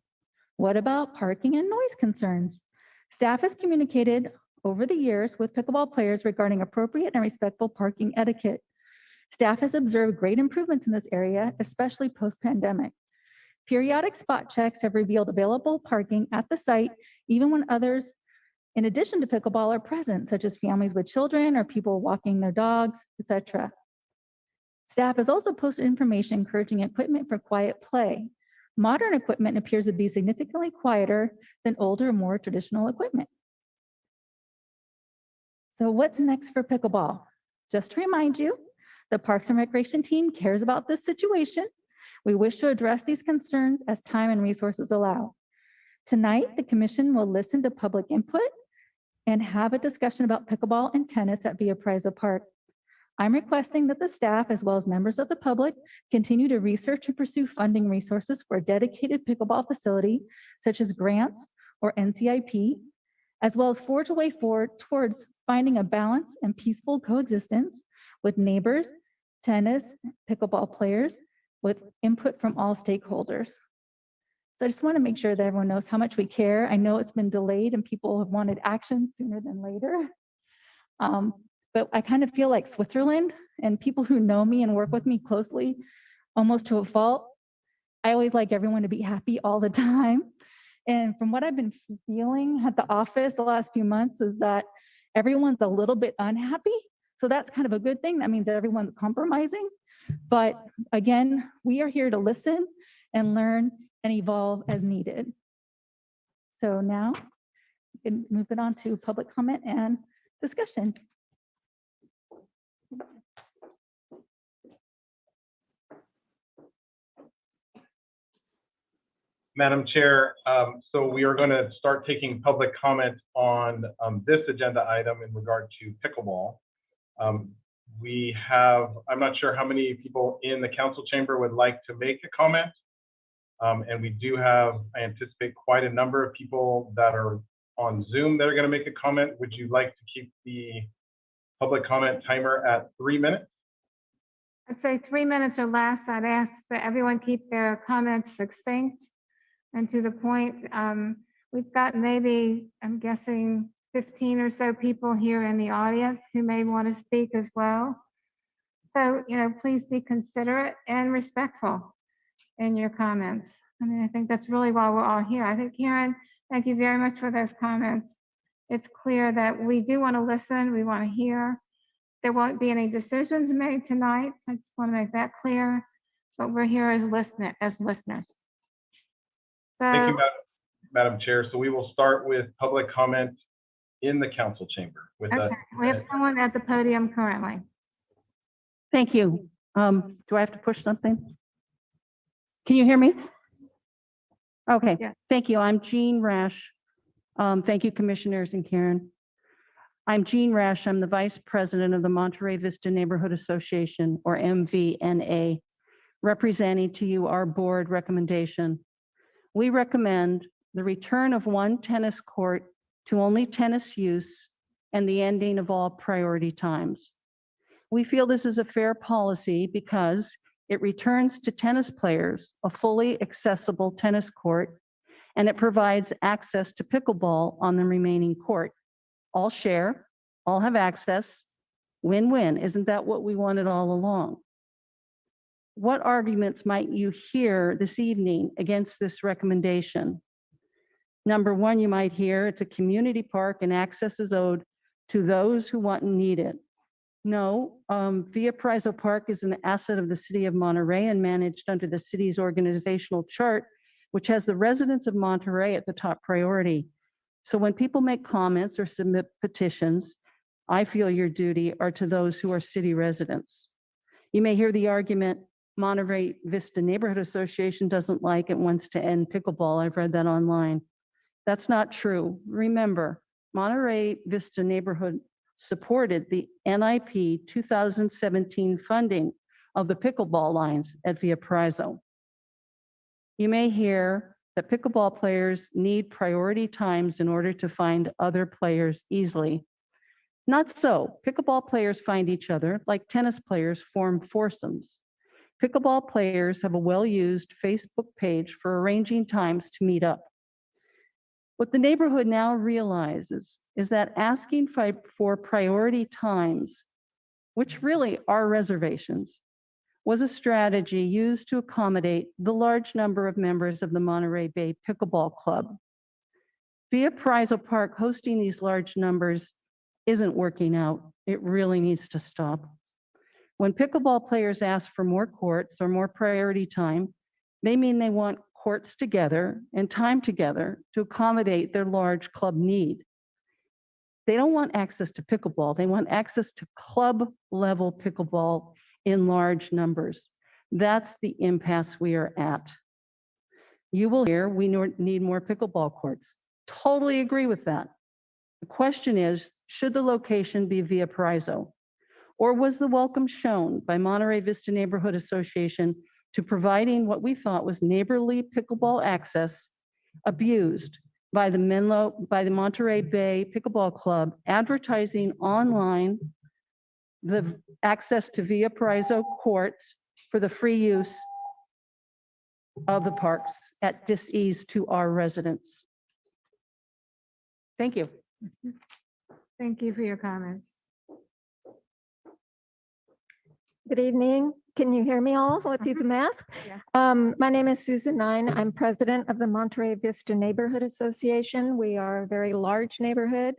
what about parking and noise concerns? Staff has communicated over the years with pickleball players regarding appropriate and respectful parking etiquette. Staff has observed great improvements in this area, especially post-pandemic. Periodic spot checks have revealed available parking at the site, even when others, in addition to pickleball, are present, such as families with children or people walking their dogs, etc. Staff has also posted information encouraging equipment for quiet play. Modern equipment appears to be significantly quieter than older, more traditional equipment. So what's next for pickleball? Just to remind you, the Parks and Recreation team cares about this situation. We wish to address these concerns as time and resources allow. Tonight, the commission will listen to public input and have a discussion about pickleball and tennis at Via Prizzo Park. I'm requesting that the staff, as well as members of the public, continue to research and pursue funding resources for a dedicated pickleball facility, such as grants or NCIP, as well as forge a way forward towards finding a balance and peaceful coexistence with neighbors, tennis, pickleball players, with input from all stakeholders. So I just want to make sure that everyone knows how much we care. I know it's been delayed and people have wanted action sooner than later. But I kind of feel like Switzerland, and people who know me and work with me closely, almost to a fault. I always like everyone to be happy all the time. And from what I've been feeling at the office the last few months is that everyone's a little bit unhappy. So that's kind of a good thing. That means everyone's compromising. But again, we are here to listen and learn and evolve as needed. So now we can move it on to public comment and discussion. Madam Chair, so we are going to start taking public comment on this agenda item in regard to pickleball. We have, I'm not sure how many people in the council chamber would like to make a comment. And we do have, I anticipate, quite a number of people that are on Zoom that are going to make a comment. Would you like to keep the public comment timer at 3 minutes? I'd say 3 minutes or less. I'd ask that everyone keep their comments succinct and to the point. We've got maybe, I'm guessing, 15 or so people here in the audience who may want to speak as well. So, please be considerate and respectful in your comments. I mean, I think that's really why we're all here. I think, Karen, thank you very much for those comments. It's clear that we do want to listen, we want to hear. There won't be any decisions made tonight. I just want to make that clear, but we're here as listeners. So, Thank you, Madam Chair. So we will start with public comment in the council chamber. With okay, we have someone at the podium currently. Thank you. Do I have to push something? Can you hear me? Okay, Yes. thank you. I'm Jean Rash. Thank you, commissioners and Karen. I'm Jean Rash. I'm the vice president of the Monterey Vista Neighborhood Association, or MVNA, representing to you our board recommendation. We recommend the return of one tennis court to only tennis use and the ending of all priority times. We feel this is a fair policy because it returns to tennis players a fully accessible tennis court, and it provides access to pickleball on the remaining court. All share, all have access, win-win. Isn't that what we wanted all along? What arguments might you hear this evening against this recommendation? Number one, you might hear it's a community park and access is owed to those who want and need it. No, Via Prizzo Park is an asset of the city of Monterey and managed under the city's organizational chart, which has the residents of Monterey at the top priority. So when people make comments or submit petitions, I feel your duty are to those who are city residents. You may hear the argument, Monterey Vista Neighborhood Association doesn't like it, wants to end pickleball. I've read that online. That's not true. Remember, Monterey Vista Neighborhood supported the NIP 2017 funding of the pickleball lines at Via Prizzo. You may hear that pickleball players need priority times in order to find other players easily. Not so. Pickleball players find each other like tennis players form foursomes. Pickleball players have a well-used Facebook page for arranging times to meet up. What the neighborhood now realizes is that asking for priority times, which really are reservations, was a strategy used to accommodate the large number of members of the Monterey Bay Pickleball Club. Via Parizo Park hosting these large numbers isn't working out. It really needs to stop. When pickleball players ask for more courts or more priority time, they mean they want courts together and time together to accommodate their large club need. They don't want access to pickleball. They want access to club level pickleball in large numbers. That's the impasse we are at. You will hear we need more pickleball courts. Totally agree with that. The question is, should the location be via Parizo? Or was the welcome shown by Monterey Vista Neighborhood Association to providing what we thought was neighborly pickleball access abused by the Monterey Bay Pickleball Club, advertising online the access to via Parizo courts for the free use of the parks at dis-ease to our residents? Thank you. Thank you for your comments. Good evening. Can you hear me all through the mask? Yeah. My name is Susan Nine. I'm president of the Monterey Vista Neighborhood Association. We are a very large neighborhood.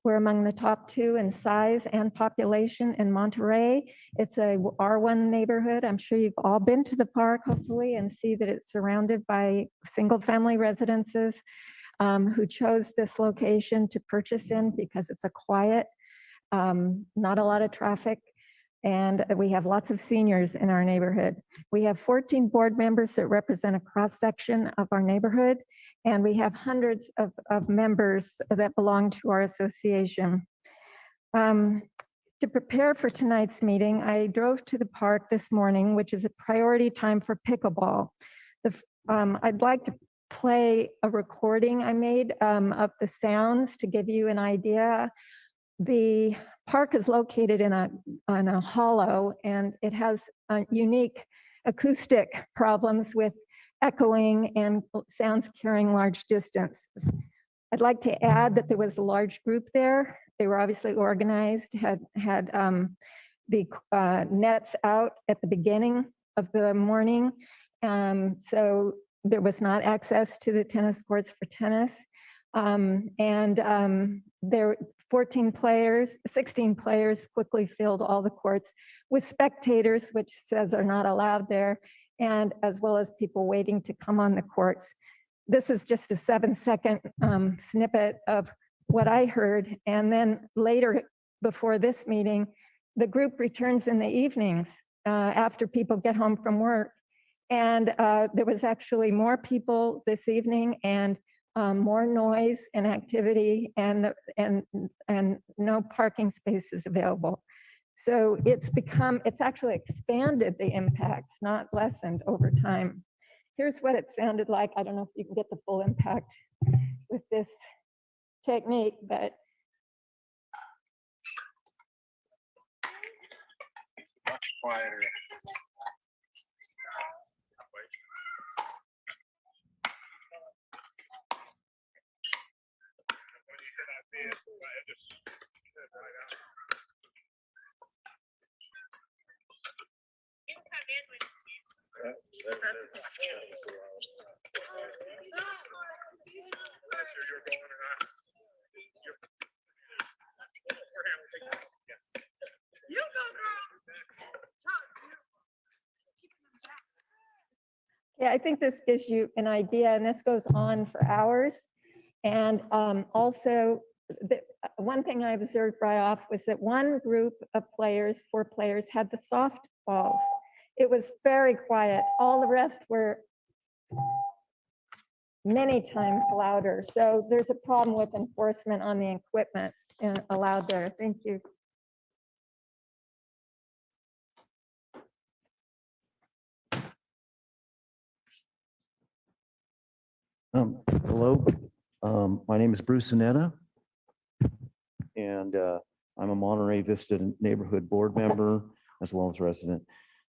We're among the top 2 in size and population in Monterey. It's a R1 neighborhood. I'm sure you've all been to the park, hopefully, and see that it's surrounded by single-family residences who chose this location to purchase in because it's a quiet, not a lot of traffic. And we have lots of seniors in our neighborhood. We have 14 board members that represent a cross-section of our neighborhood, and we have hundreds of members that belong to our association. To prepare for tonight's meeting, I drove to the park this morning, which is a priority time for pickleball. I'd like to play a recording I made of the sounds to give you an idea. The park is located in a hollow, and it has unique acoustic problems with echoing and sounds carrying large distances. I'd like to add that there was a large group there. They were obviously organized, had the nets out at the beginning of the morning. So there was not access to the tennis courts for tennis. There 14 players, 16 players quickly filled all the courts with spectators, which says are not allowed there, and as well as people waiting to come on the courts. This is just a 7-second snippet of what I heard. And then later, before this meeting, the group returns in the evenings after people get home from work. And there was actually more people this evening and more noise and activity, and no parking spaces available. So it's actually expanded the impacts, not lessened over time. Here's what it sounded like. I don't know if you can get the full impact with this technique, but Much quieter. yeah, I think this gives you an idea, and this goes on for hours. And also, one thing I observed right off was that one group of players, 4 players, had the soft balls. It was very quiet. All the rest were many times louder. So there's a problem with enforcement on the equipment allowed there. Thank you. Hello, my name is Bruce Annetta, and I'm a Monterey Vista Neighborhood Board member as well as resident.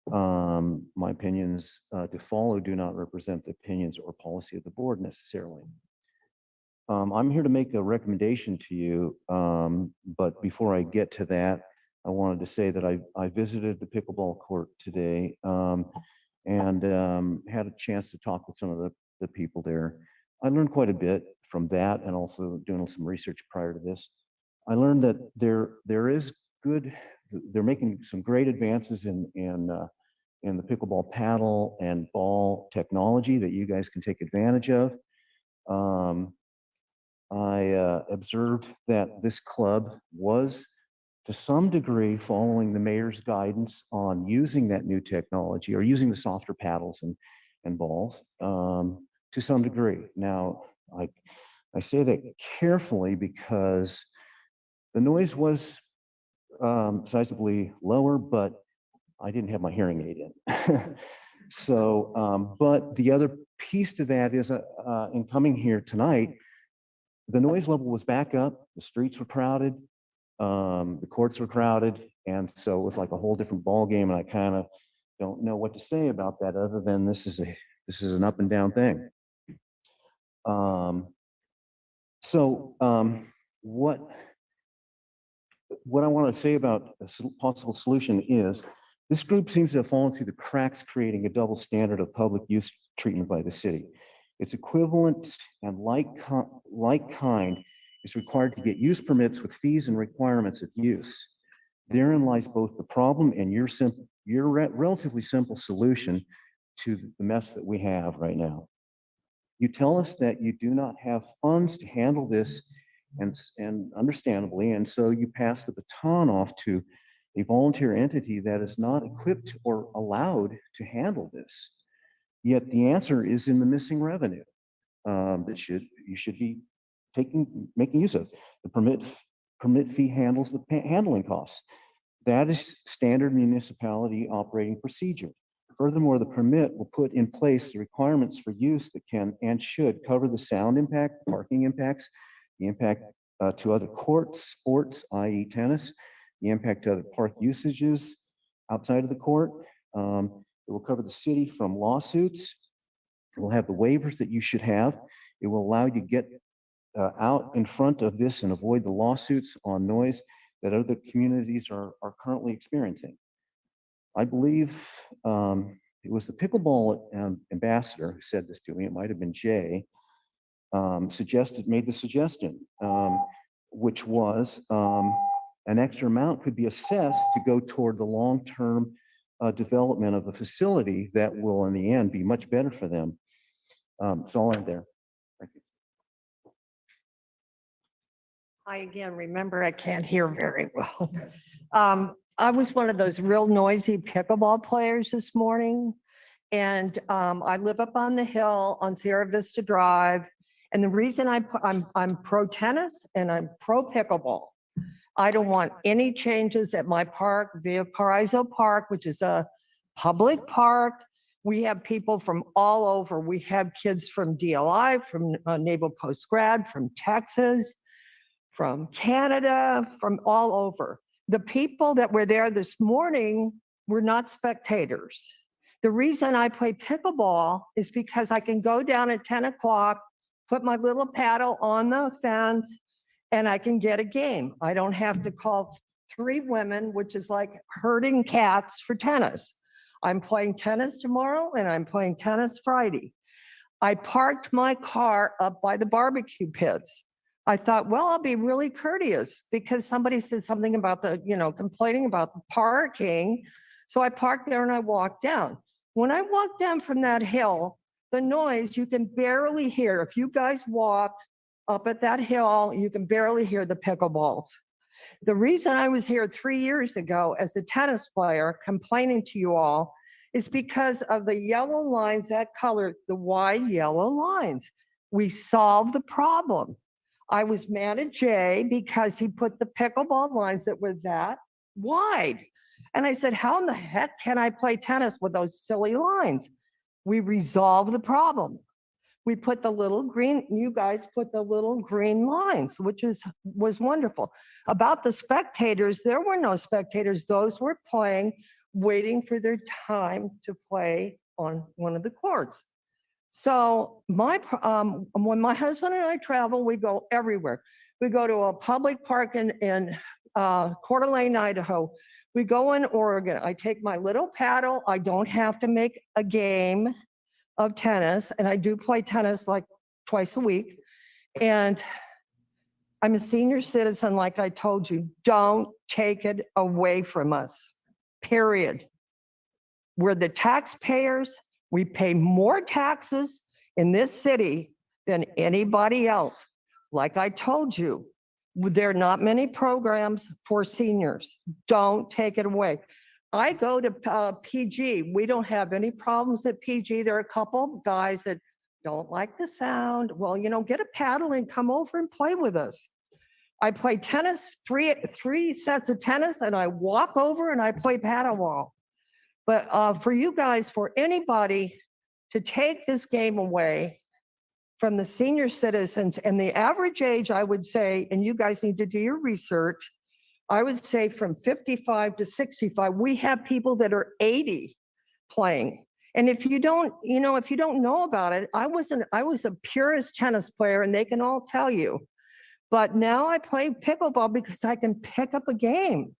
My opinions to follow do not represent the opinions or policy of the board necessarily. I'm here to make a recommendation to you, but before I get to that, I wanted to say that I visited the pickleball court today and had a chance to talk with some of the people there. I learned quite a bit from that and also doing some research prior to this. I learned that there is good, they're making some great advances in the pickleball paddle and ball technology that you guys can take advantage of. I observed that this club was to some degree following the mayor's guidance on using that new technology or using the softer paddles and balls to some degree. Now, I say that carefully because the noise was sizably lower, but I didn't have my hearing aid in. So, but the other piece to that is in coming here tonight, the noise level was back up, the streets were crowded, the courts were crowded, and so it was like a whole different ball game, and I kind of don't know what to say about that other than this is an up and down thing. What I want to say about a possible solution is this group seems to have fallen through the cracks, creating a double standard of public use treatment by the city. It's equivalent and like kind is required to get use permits with fees and requirements of use. Therein lies both the problem and your relatively simple solution to the mess that we have right now. You tell us that you do not have funds to handle this, and understandably, and so you pass the baton off to a volunteer entity that is not equipped or allowed to handle this. Yet the answer is in the missing revenue that you should be making use of. The permit fee handles the handling costs. That is standard municipality operating procedure. Furthermore, the permit will put in place the requirements for use that can and should cover the sound impact, parking impacts, the impact to other courts, sports, i.e. tennis, the impact to other park usages outside of the court. It will cover the city from lawsuits. It will have the waivers that you should have. It will allow you to get out in front of this and avoid the lawsuits on noise that other communities are currently experiencing. I believe it was the pickleball ambassador who said this to me. It might have been Jay. Made the suggestion, which was an extra amount could be assessed to go toward the long-term development of a facility that will, in the end, be much better for them. So I'll end there. Thank you. I again remember I can't hear very well. I was one of those real noisy pickleball players this morning. And I live up on the hill on Sierra Vista Drive. And the reason I'm pro tennis and I'm pro pickleball. I don't want any changes at my park, Via Paraiso Park, which is a public park. We have people from all over. We have kids from DLI, from Naval Post Grad, from Texas, from Canada, from all over. The people that were there this morning were not spectators. The reason I play pickleball is because I can go down at 10 o'clock, put my little paddle on the fence, and I can get a game. I don't have to call 3 women, which is like herding cats for tennis. I'm playing tennis tomorrow and I'm playing tennis Friday. I parked my car up by the barbecue pits. I thought, well, I'll be really courteous because somebody said something about complaining about the parking. So I parked there and I walked down. When I walked down from that hill, the noise you can barely hear. If you guys walk up at that hill, you can barely hear the pickleballs. The reason I was here 3 years ago as a tennis player complaining to you all is because of the yellow lines that colored the wide yellow lines. We solved the problem. I was mad at Jay because he put the pickleball lines that were that wide. And I said, how in the heck can I play tennis with those silly lines? We resolved the problem. We put the little green, you guys put the little green lines, which was wonderful. About the spectators, there were no spectators. Those were playing, waiting for their time to play on one of the courts. So when my husband and I travel, we go everywhere. We go to a public park in Coeur d'Alene, Idaho. We go in Oregon. I take my little paddle. I don't have to make a game of tennis, and I do play tennis like twice a week. And I'm a senior citizen, like I told you. Don't take it away from us, period. We're the taxpayers. We pay more taxes in this city than anybody else. Like I told you, there are not many programs for seniors. Don't take it away. I go to PG. We don't have any problems at PG. There are a couple guys that don't like the sound. Well, get a paddle and come over and play with us. I play tennis, three sets of tennis, and I walk over and I play paddleball. But for you guys, for anybody to take this game away from the senior citizens, and the average age, I would say, and you guys need to do your research, I would say from 55 to 65, we have people that are 80 playing. And if you don't know about it, I was a purist tennis player, and they can all tell you. But now I play pickleball because I can pick up a game.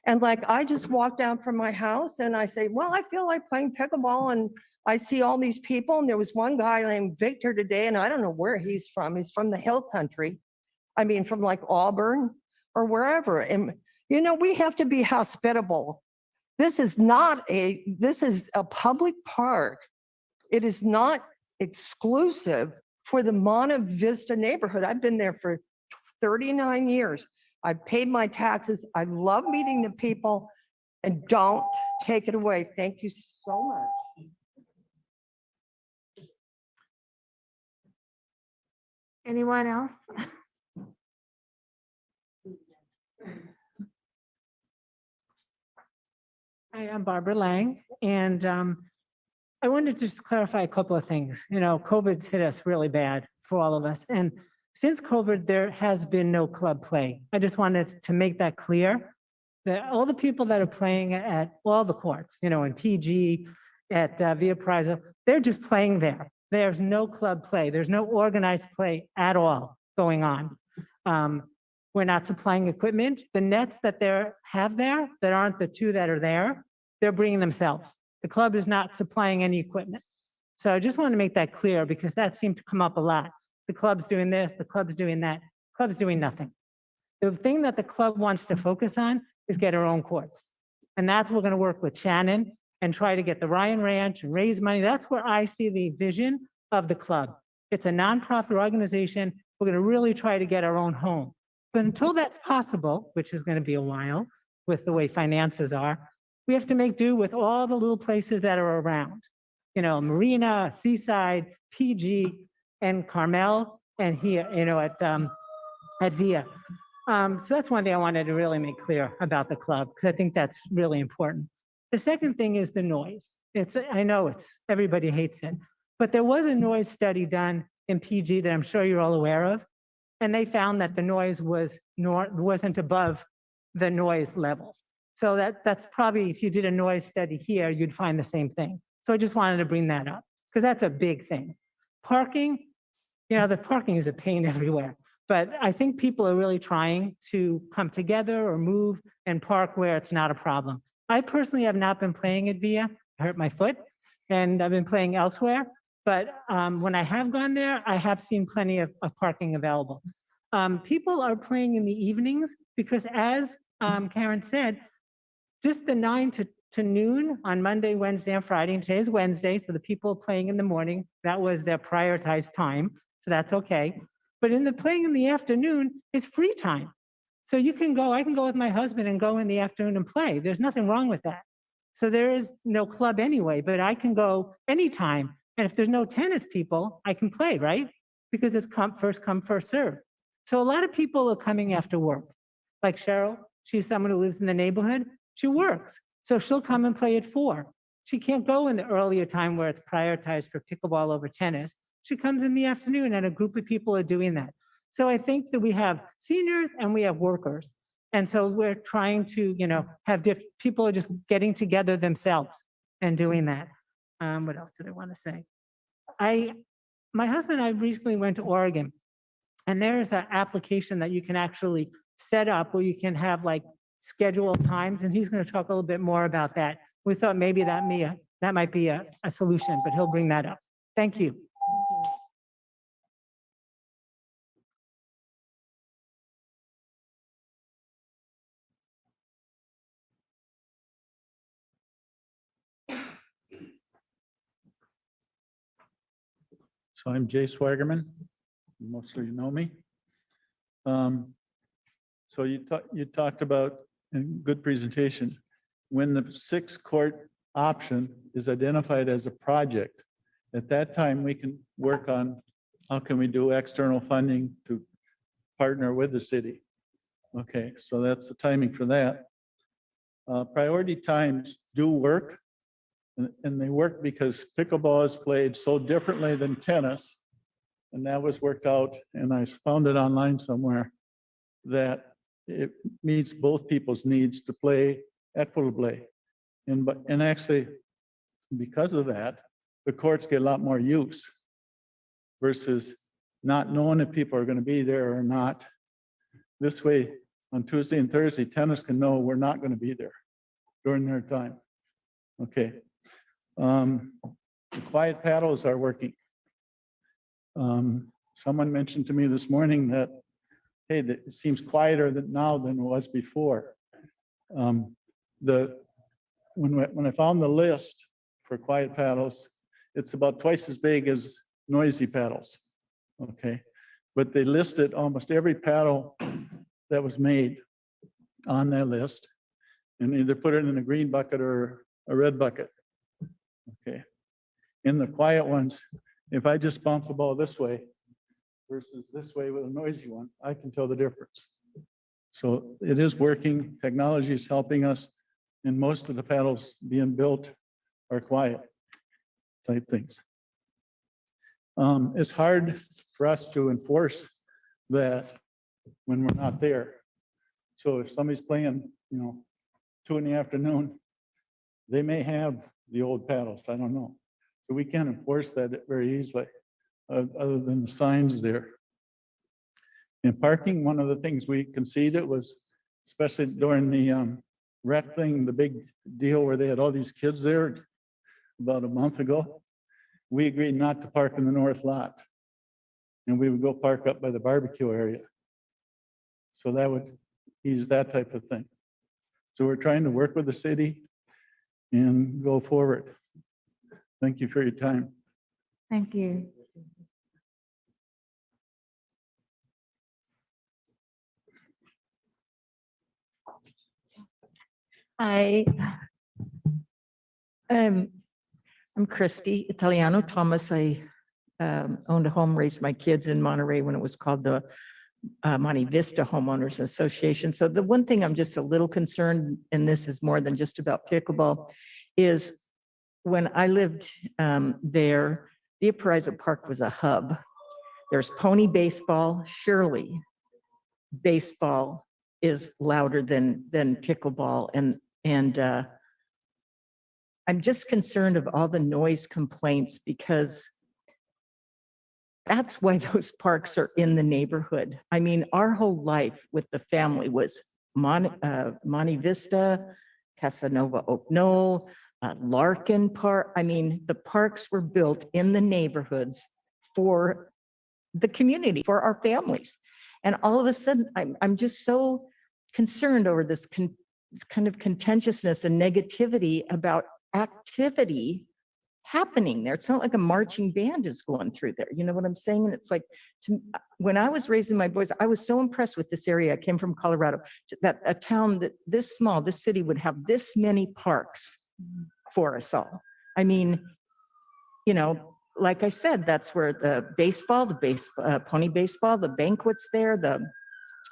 And like, I just walk down from my house and I say, well, I feel like playing pickleball, and I see all these people. And there was one guy named Victor today, and I don't know where he's from. He's from the hill country. I mean, from like Auburn or wherever. And, we have to be hospitable. This is a public park. It is not exclusive for the Monterey Vista neighborhood. I've been there for 39 years. I've paid my taxes. I love meeting the people, and don't take it away. Thank you so much. Anyone else? Hi, I'm Barbara Lang, and I wanted to just clarify a couple of things. COVID's hit us really bad for all of us, and since COVID, there has been no club play. I just wanted to make that clear, that all the people that are playing at all the courts, in PG, at Via Priza, they're just playing there. There's no club play. There's no organized play at all going on. We're not supplying equipment. The nets that they have there, that aren't the two that are there, they're bringing themselves. The club is not supplying any equipment. So I just want to make that clear, because that seemed to come up a lot. The club's doing this, the club's doing that, the club's doing nothing. The thing that the club wants to focus on is get our own courts. And that's what we're going to work with Shannon and try to get the Ryan Ranch and raise money. That's where I see the vision of the club. It's a nonprofit organization. We're going to really try to get our own home. But until that's possible, which is going to be a while with the way finances are, we have to make do with all the little places that are around. Marina, Seaside, PG, and Carmel, and here, at Via. So that's one thing I wanted to really make clear about the club, because I think that's really important. The second thing is the noise. I know everybody hates it, but there was a noise study done in PG that I'm sure you're all aware of, and they found that the noise wasn't above the noise levels. So that's probably, if you did a noise study here, you'd find the same thing. So I just wanted to bring that up, because that's a big thing. Parking, the parking is a pain everywhere, but I think people are really trying to come together or move and park where it's not a problem. I personally have not been playing at Via. I hurt my foot, and I've been playing elsewhere. But when I have gone there, I have seen plenty of parking available. People are playing in the evenings because, as Karen said, just the 9 to noon on Monday, Wednesday, and Friday. And today is Wednesday, so the people playing in the morning, that was their prioritized time, so that's okay. But playing in the afternoon is free time. So I can go with my husband and go in the afternoon and play. There's nothing wrong with that. So there is no club anyway, but I can go anytime. And if there's no tennis people, I can play, right? Because it's first come, first serve. So a lot of people are coming after work. Like Cheryl, she's someone who lives in the neighborhood. She works. So she'll come and play at 4. She can't go in the earlier time where it's prioritized for pickleball over tennis. She comes in the afternoon, and a group of people are doing that. So I think that we have seniors and we have workers. And so we're trying to, have people are just getting together themselves and doing that. What else did I want to say? my husband and I recently went to Oregon, and there's an application that you can actually set up where you can have like scheduled times, and he's going to talk a little bit more about that. We thought maybe that might be a solution, but he'll bring that up. Thank you. So I'm Jay Swagerman. Most of you know me. So you talked about, in good presentation, when the 6-court option is identified as a project, at that time we can work on how can we do external funding to partner with the city. Okay, so that's the timing for that. Priority times do work, and they work because pickleball is played so differently than tennis. And that was worked out, and I found it online somewhere, that it meets both people's needs to play equitably. And actually, because of that, the courts get a lot more use versus not knowing if people are going to be there or not. This way, on Tuesday and Thursday, tennis can know we're not going to be there during their time. Okay. The quiet paddles are working. Someone mentioned to me this morning that, hey, that it seems quieter now than it was before. When I found the list for quiet paddles, it's about twice as big as noisy paddles. Okay, but they listed almost every paddle that was made on that list, and either put it in a green bucket or a red bucket. Okay, in the quiet ones, if I just bounce the ball this way versus this way with a noisy one, I can tell the difference. So it is working. Technology is helping us, and most of the paddles being built are quiet type things. It's hard for us to enforce that when we're not there. So if somebody's playing, 2 in the afternoon, they may have the old paddles. I don't know. So we can't enforce that very easily, other than the signs there. In parking, one of the things we conceded was, especially during the rec thing, the big deal where they had all these kids there about a month ago, we agreed not to park in the north lot. And we would go park up by the barbecue area. So that would ease that type of thing. So we're trying to work with the city and go forward. Thank you for your time. Thank you. Hi. I'm Christy Italiano Thomas. I owned a home, raised my kids in Monterey when it was called the Monte Vista Homeowners Association. So the one thing I'm just a little concerned, and this is more than just about pickleball, is when I lived there, the Aparizo Park was a hub. There's pony baseball. Surely baseball is louder than pickleball. And I'm just concerned of all the noise complaints, because that's why those parks are in the neighborhood. I mean, our whole life with the family was Monte Vista, Casanova Oak Knoll, Larkin Park. I mean, the parks were built in the neighborhoods for the community, for our families. And all of a sudden, I'm just so concerned over this kind of contentiousness and negativity about activity happening there. It's not like a marching band is going through there. You know what I'm saying? And it's like, when I was raising my boys, I was so impressed with this area. I came from Colorado, that a town that this small, this city would have this many parks for us all. I mean, like I said, that's where the baseball, pony baseball, the banquets there,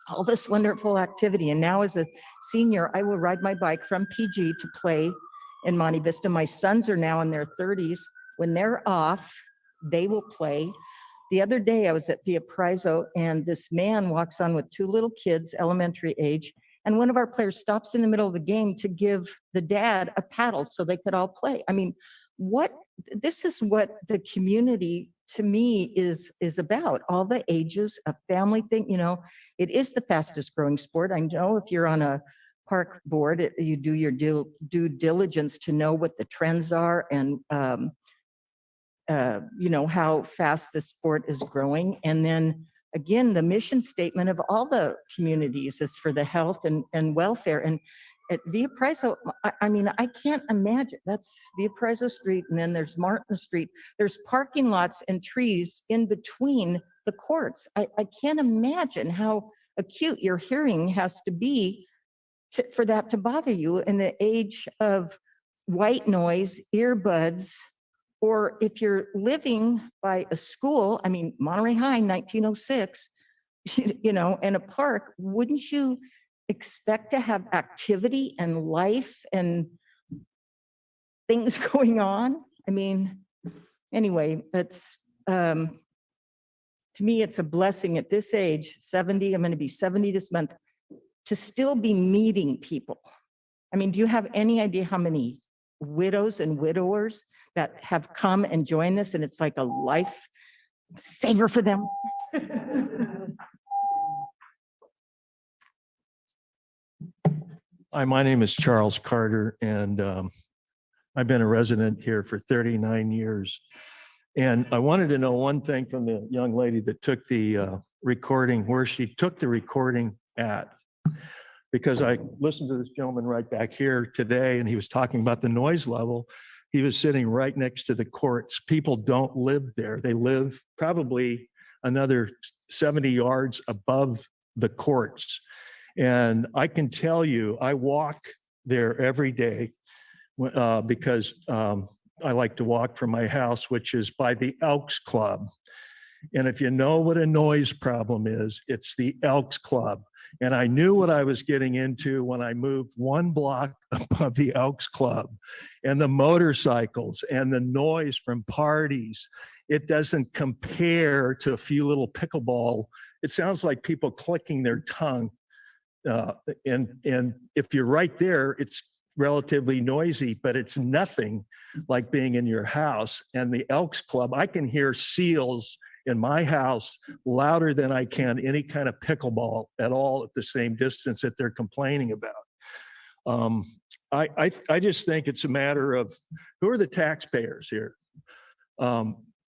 all this wonderful activity. And now as a senior, I will ride my bike from PG to play in Monte Vista. My sons are now in their 30s. When they're off, they will play. The other day I was at the Aparizo, and this man walks on with 2 little kids, elementary age, and one of our players stops in the middle of the game to give the dad a paddle so they could all play. I mean, this is what the community to me is about. All the ages, a family thing, you know, it is the fastest growing sport. I know if you're on a park board, you do your due diligence to know what the trends are and, you know, how fast the sport is growing. And then again, the mission statement of all the communities is for the health and welfare. And at Via Preso, I mean, I can't imagine. That's Via Preso Street, and then there's Martin Street. There's parking lots and trees in between the courts. I can't imagine how acute your hearing has to be for that to bother you in the age of white noise, earbuds, or if you're living by a school, I mean, Monterey High, 1906, you know, in a park, wouldn't you expect to have activity and life and things going on? I mean, anyway, that's, to me, it's a blessing at this age, 70, I'm going to be 70 this month, to still be meeting people. I mean, do you have any idea how many widows and widowers that have come and joined this, and it's like a life saver for them? Hi, my name is Charles Carter, and I've been a resident here for 39 years. And I wanted to know one thing from the young lady that took the recording, where she took the recording at. Because I listened to this gentleman right back here today, and he was talking about the noise level. He was sitting right next to the courts. People don't live there. They live probably another 70 yards above the courts. And I can tell you, I walk there every day because I like to walk from my house, which is by the Elks Club. And if you know what a noise problem is, it's the Elks Club. And I knew what I was getting into when I moved one block above the Elks Club, and the motorcycles and the noise from parties. It doesn't compare to a few little pickleball. It sounds like people clicking their tongue. And if you're right there, it's relatively noisy, but it's nothing like being in your house. And the Elks Club, I can hear seals in my house louder than I can any kind of pickleball at all at the same distance that they're complaining about. I just think it's a matter of who are the taxpayers here?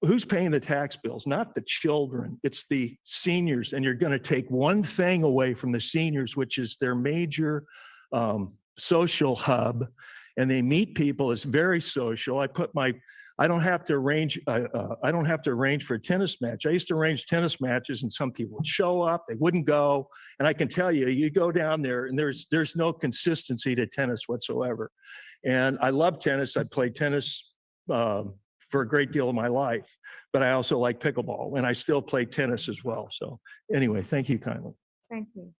Who's paying the tax bills? Not the children, it's the seniors. And you're going to take one thing away from the seniors, which is their major social hub, and they meet people. It's very social. I don't have to arrange. I don't have to arrange for a tennis match. I used to arrange tennis matches, and some people would show up, they wouldn't go. And I can tell you, you go down there, and there's no consistency to tennis whatsoever. And I love tennis. I played tennis for a great deal of my life, but I also like pickleball, and I still play tennis as well. So anyway, thank you kindly. Thank you.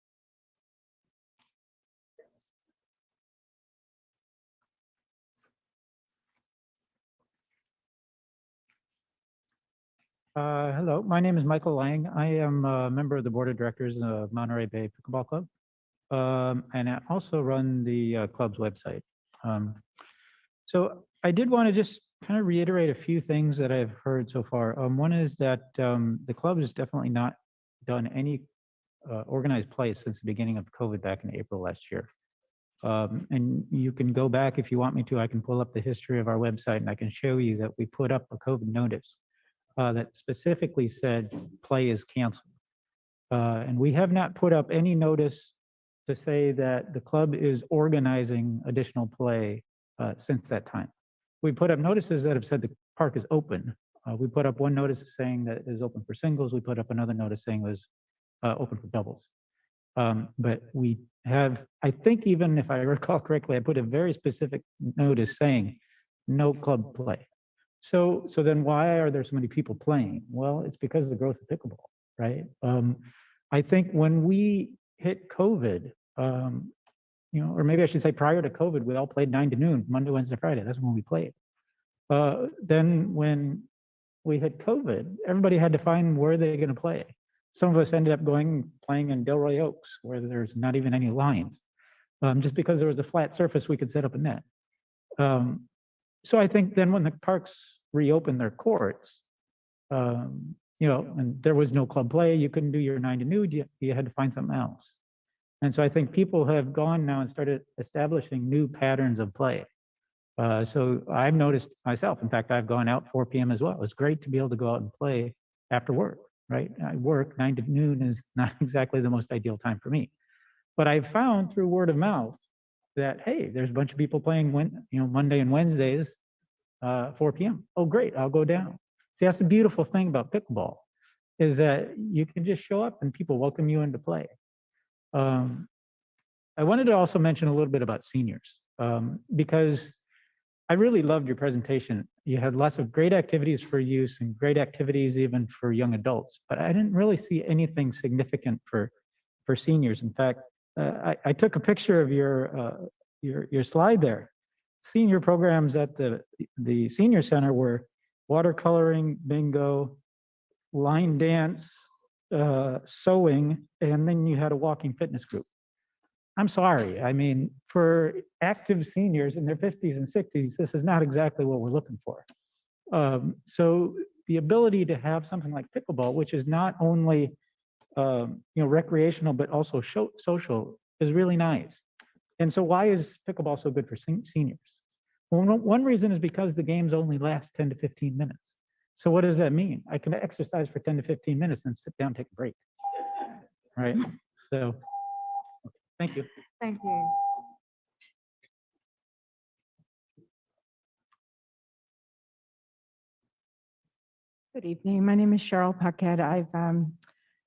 Hello, my name is Michael Lang. I am a member of the board of directors of Monterey Bay Pickleball Club. And I also run the club's website. So I did want to just kind of reiterate a few things that I've heard so far. One is that the club has definitely not done any organized play since the beginning of COVID back in April last year. And you can go back if you want me to. I can pull up the history of our website, and I can show you that we put up a COVID notice that specifically said play is canceled. And we have not put up any notice to say that the club is organizing additional play since that time. We put up notices that have said the park is open. We put up one notice saying that it is open for singles. We put up another notice saying it was open for doubles. But we have, I think even if I recall correctly, I put a very specific notice saying no club play. So then why are there so many people playing? Well, it's because of the growth of pickleball, right? I think when we hit COVID, or maybe I should say prior to COVID, we all played 9 to noon, Monday, Wednesday, Friday. That's when we played. Then when we hit COVID, everybody had to find where they're going to play. Some of us ended up playing in Delray Oaks, where there's not even any lines, just because there was a flat surface we could set up a net. so I think then when the parks reopened their courts, and there was no club play, you couldn't do your 9 to noon, you had to find something else. And so I think people have gone now and started establishing new patterns of play. So I've noticed myself, in fact, I've gone out 4 p.m. as well. It's great to be able to go out and play after work, right? I work 9 to noon is not exactly the most ideal time for me. But I've found through word of mouth that, hey, there's a bunch of people playing Monday and Wednesdays, 4 p.m. Oh, great, I'll go down. See, that's the beautiful thing about pickleball, is that you can just show up and people welcome you into play. I wanted to also mention a little bit about seniors, because I really loved your presentation. You had lots of great activities for youth and great activities even for young adults, but I didn't really see anything significant for seniors. In fact, I took a picture of your slide there. Senior programs at the senior center were watercoloring, bingo, line dance, sewing, and then you had a walking fitness group. I'm sorry. I mean, for active seniors in their 50s and 60s, this is not exactly what we're looking for. So the ability to have something like pickleball, which is not only recreational but also social, is really nice. And so why is pickleball so good for seniors? Well, one reason is because the games only last 10 to 15 minutes. So what does that mean? I can exercise for 10 to 15 minutes and sit down, take a break. Right? So thank you. Thank you. Good evening. My name is Cheryl Puckhead. I've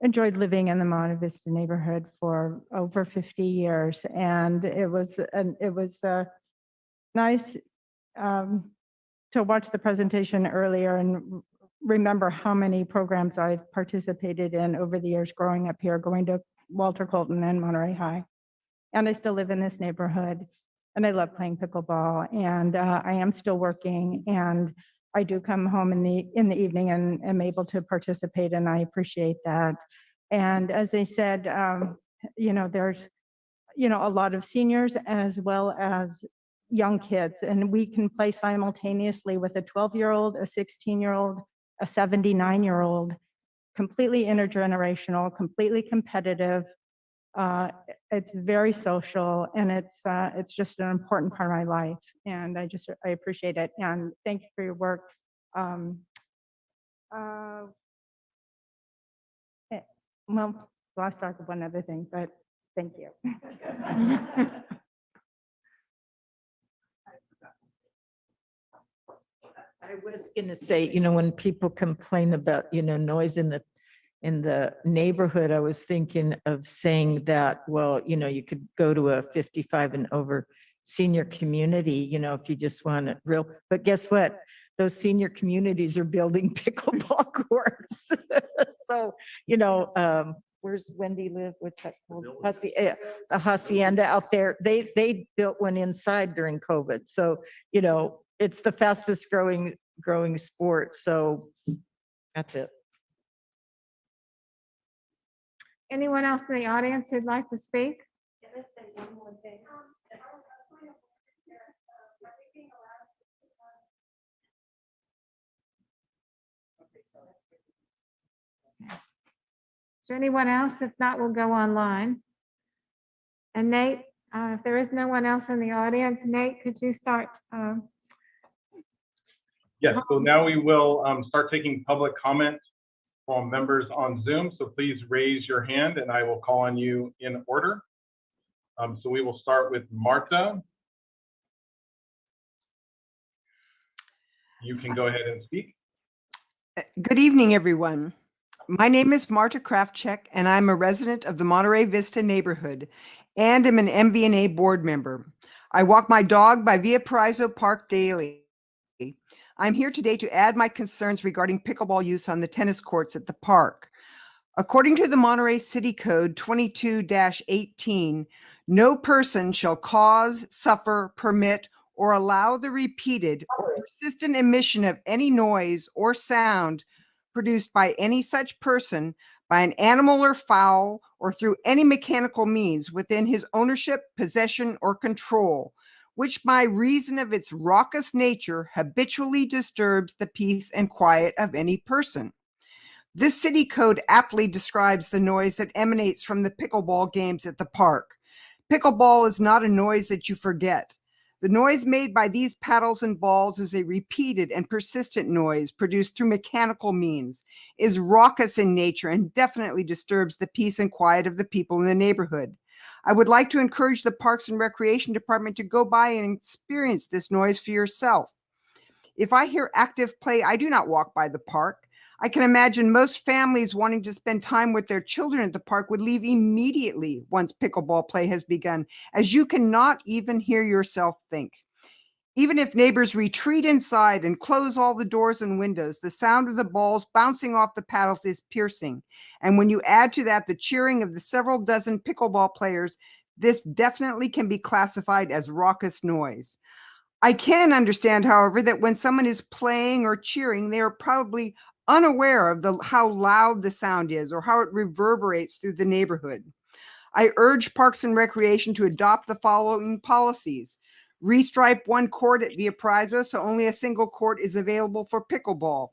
enjoyed living in the Monterey Vista neighborhood for over 50 years, and it was nice to watch the presentation earlier and remember how many programs I've participated in over the years growing up here, going to Walter Colton and Monterey High. And I still live in this neighborhood, and I love playing pickleball, and I am still working, and I do come home in the evening and am able to participate, and I appreciate that. And as I said, there's a lot of seniors as well as young kids, and we can play simultaneously with a 12-year-old, a 16-year-old, a 79-year-old, completely intergenerational, completely competitive. It's very social, and it's just an important part of my life, and I appreciate it, and thank you for your work. Well, lost track of one other thing, but thank you. I was going to say, when people complain about, noise in the neighborhood, I was thinking of saying that, well, you could go to a 55 and over senior community, if you just want it real, but guess what? Those senior communities are building pickleball courts. So, where's Wendy live? What's that called? The Hacienda out there. They built one inside during COVID. So, it's the fastest growing sport. So that's it. Anyone else in the audience who'd like to speak? Let's say one more thing. Is there anyone else? If not, we'll go online. And Nate, if there is no one else in the audience, Nate, could you start? Yes, so now we will start taking public comment from members on Zoom. So please raise your hand and I will call on you in order. So we will start with Marta. You can go ahead and speak. Good evening, everyone. My name is Marta Kraftcheck, and I'm a resident of the Monterey Vista neighborhood and am an MVNA board member. I walk my dog by Via Paraiso Park daily. I'm here today to add my concerns regarding pickleball use on the tennis courts at the park. According to the Monterey City Code 22-18, no person shall cause, suffer, permit, or allow the repeated or persistent emission of any noise or sound produced by any such person by an animal or fowl or through any mechanical means within his ownership, possession, or control, which by reason of its raucous nature habitually disturbs the peace and quiet of any person. This city code aptly describes the noise that emanates from the pickleball games at the park. Pickleball is not a noise that you forget. The noise made by these paddles and balls is a repeated and persistent noise produced through mechanical means, is raucous in nature, and definitely disturbs the peace and quiet of the people in the neighborhood. I would like to encourage the Parks and Recreation Department to go by and experience this noise for yourself. If I hear active play, I do not walk by the park. I can imagine most families wanting to spend time with their children at the park would leave immediately once pickleball play has begun, as you cannot even hear yourself think. Even if neighbors retreat inside and close all the doors and windows, the sound of the balls bouncing off the paddles is piercing. And when you add to that the cheering of the several dozen pickleball players, this definitely can be classified as raucous noise. I can understand, however, that when someone is playing or cheering, they are probably unaware of how loud the sound is or how it reverberates through the neighborhood. I urge Parks and Recreation to adopt the following policies. Restripe one court at Via Prizzo so only a single court is available for pickleball.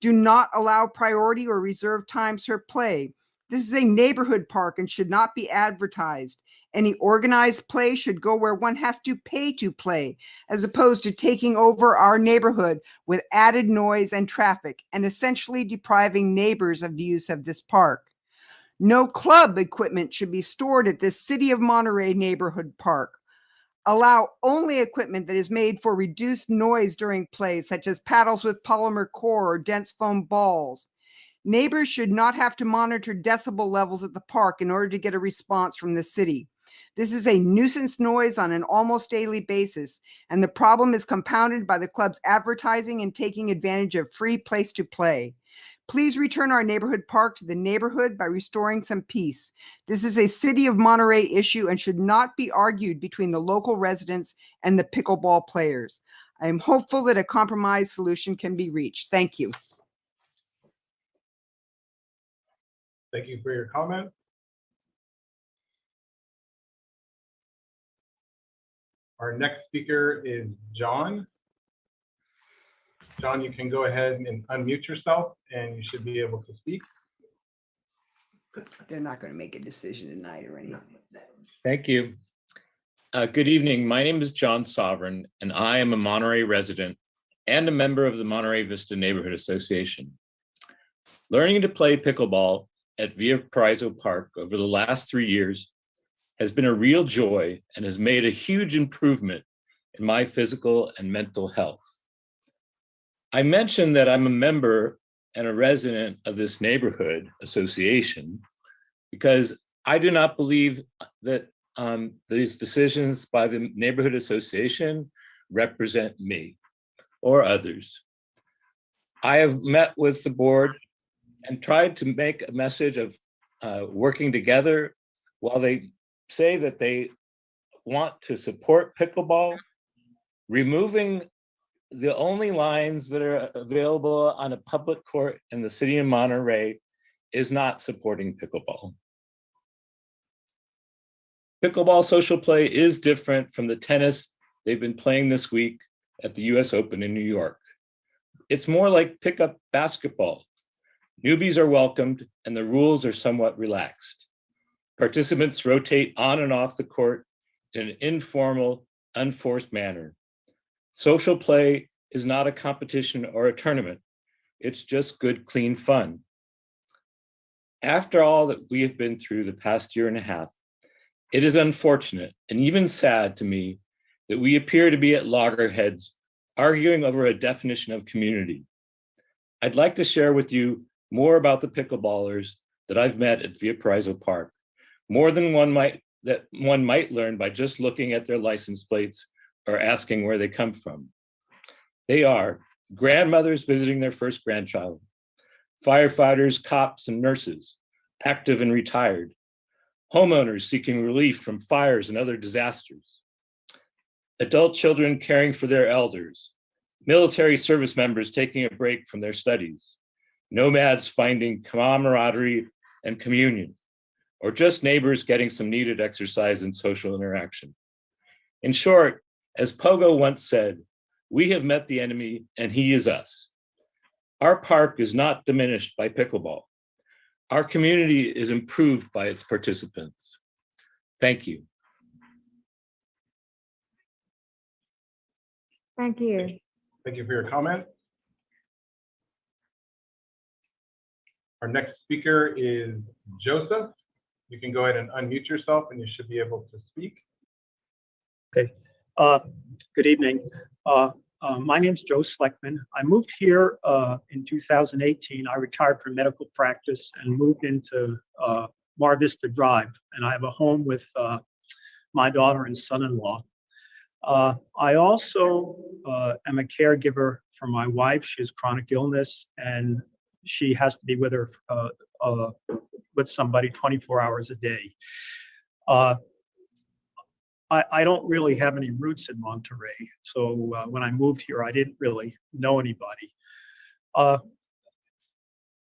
Do not allow priority or reserved times for play. This is a neighborhood park and should not be advertised. Any organized play should go where one has to pay to play, as opposed to taking over our neighborhood with added noise and traffic and essentially depriving neighbors of the use of this park. No club equipment should be stored at this City of Monterey neighborhood park. Allow only equipment that is made for reduced noise during play, such as paddles with polymer core or dense foam balls. Neighbors should not have to monitor decibel levels at the park in order to get a response from the city. This is a nuisance noise on an almost daily basis, and the problem is compounded by the club's advertising and taking advantage of free place to play. Please return our neighborhood park to the neighborhood by restoring some peace. This is a City of Monterey issue and should not be argued between the local residents and the pickleball players. I am hopeful that a compromise solution can be reached. Thank you. Thank you for your comment. Our next speaker is John. John, you can go ahead and unmute yourself and you should be able to speak. They're not going to make a decision tonight or anything. Thank you. Good evening. My name is John Sovereign, and I am a Monterey resident and a member of the Monterey Vista Neighborhood Association. Learning to play pickleball at Via Prizzo Park over the last 3 years has been a real joy and has made a huge improvement in my physical and mental health. I mentioned that I'm a member and a resident of this neighborhood association because I do not believe that these decisions by the neighborhood association represent me or others. I have met with the board and tried to make a message of working together. While they say that they want to support pickleball, removing the only lines that are available on a public court in the city of Monterey is not supporting pickleball. Pickleball social play is different from the tennis they've been playing this week at the US Open in New York. It's more like pickup basketball. Newbies are welcomed and the rules are somewhat relaxed. Participants rotate on and off the court in an informal, unforced manner. Social play is not a competition or a tournament. It's just good, clean fun. After all that we have been through the past year and a half, it is unfortunate and even sad to me that we appear to be at loggerheads arguing over a definition of community. I'd like to share with you more about the pickleballers that I've met at Via Prizzo Park, more than one might learn by just looking at their license plates or asking where they come from. They are grandmothers visiting their first grandchild, firefighters, cops, and nurses, active and retired, homeowners seeking relief from fires and other disasters, adult children caring for their elders, military service members taking a break from their studies, nomads finding camaraderie and communion, or just neighbors getting some needed exercise and social interaction. In short, As Pogo once said, we have met the enemy and he is us. Our park is not diminished by pickleball. Our community is improved by its participants. Thank you. Thank you. Thank you for your comment. Our next speaker is Joseph. You can go ahead and unmute yourself and you should be able to speak. Okay. Good evening. My name's Joe Sleckman. I moved here in 2018. I retired from medical practice and moved into Mar Vista Drive. And I have a home with my daughter and son-in-law. I also am a caregiver for my wife. She has chronic illness and she has to be with her with somebody 24 hours a day. I don't really have any roots in Monterey. So when I moved here, I didn't really know anybody.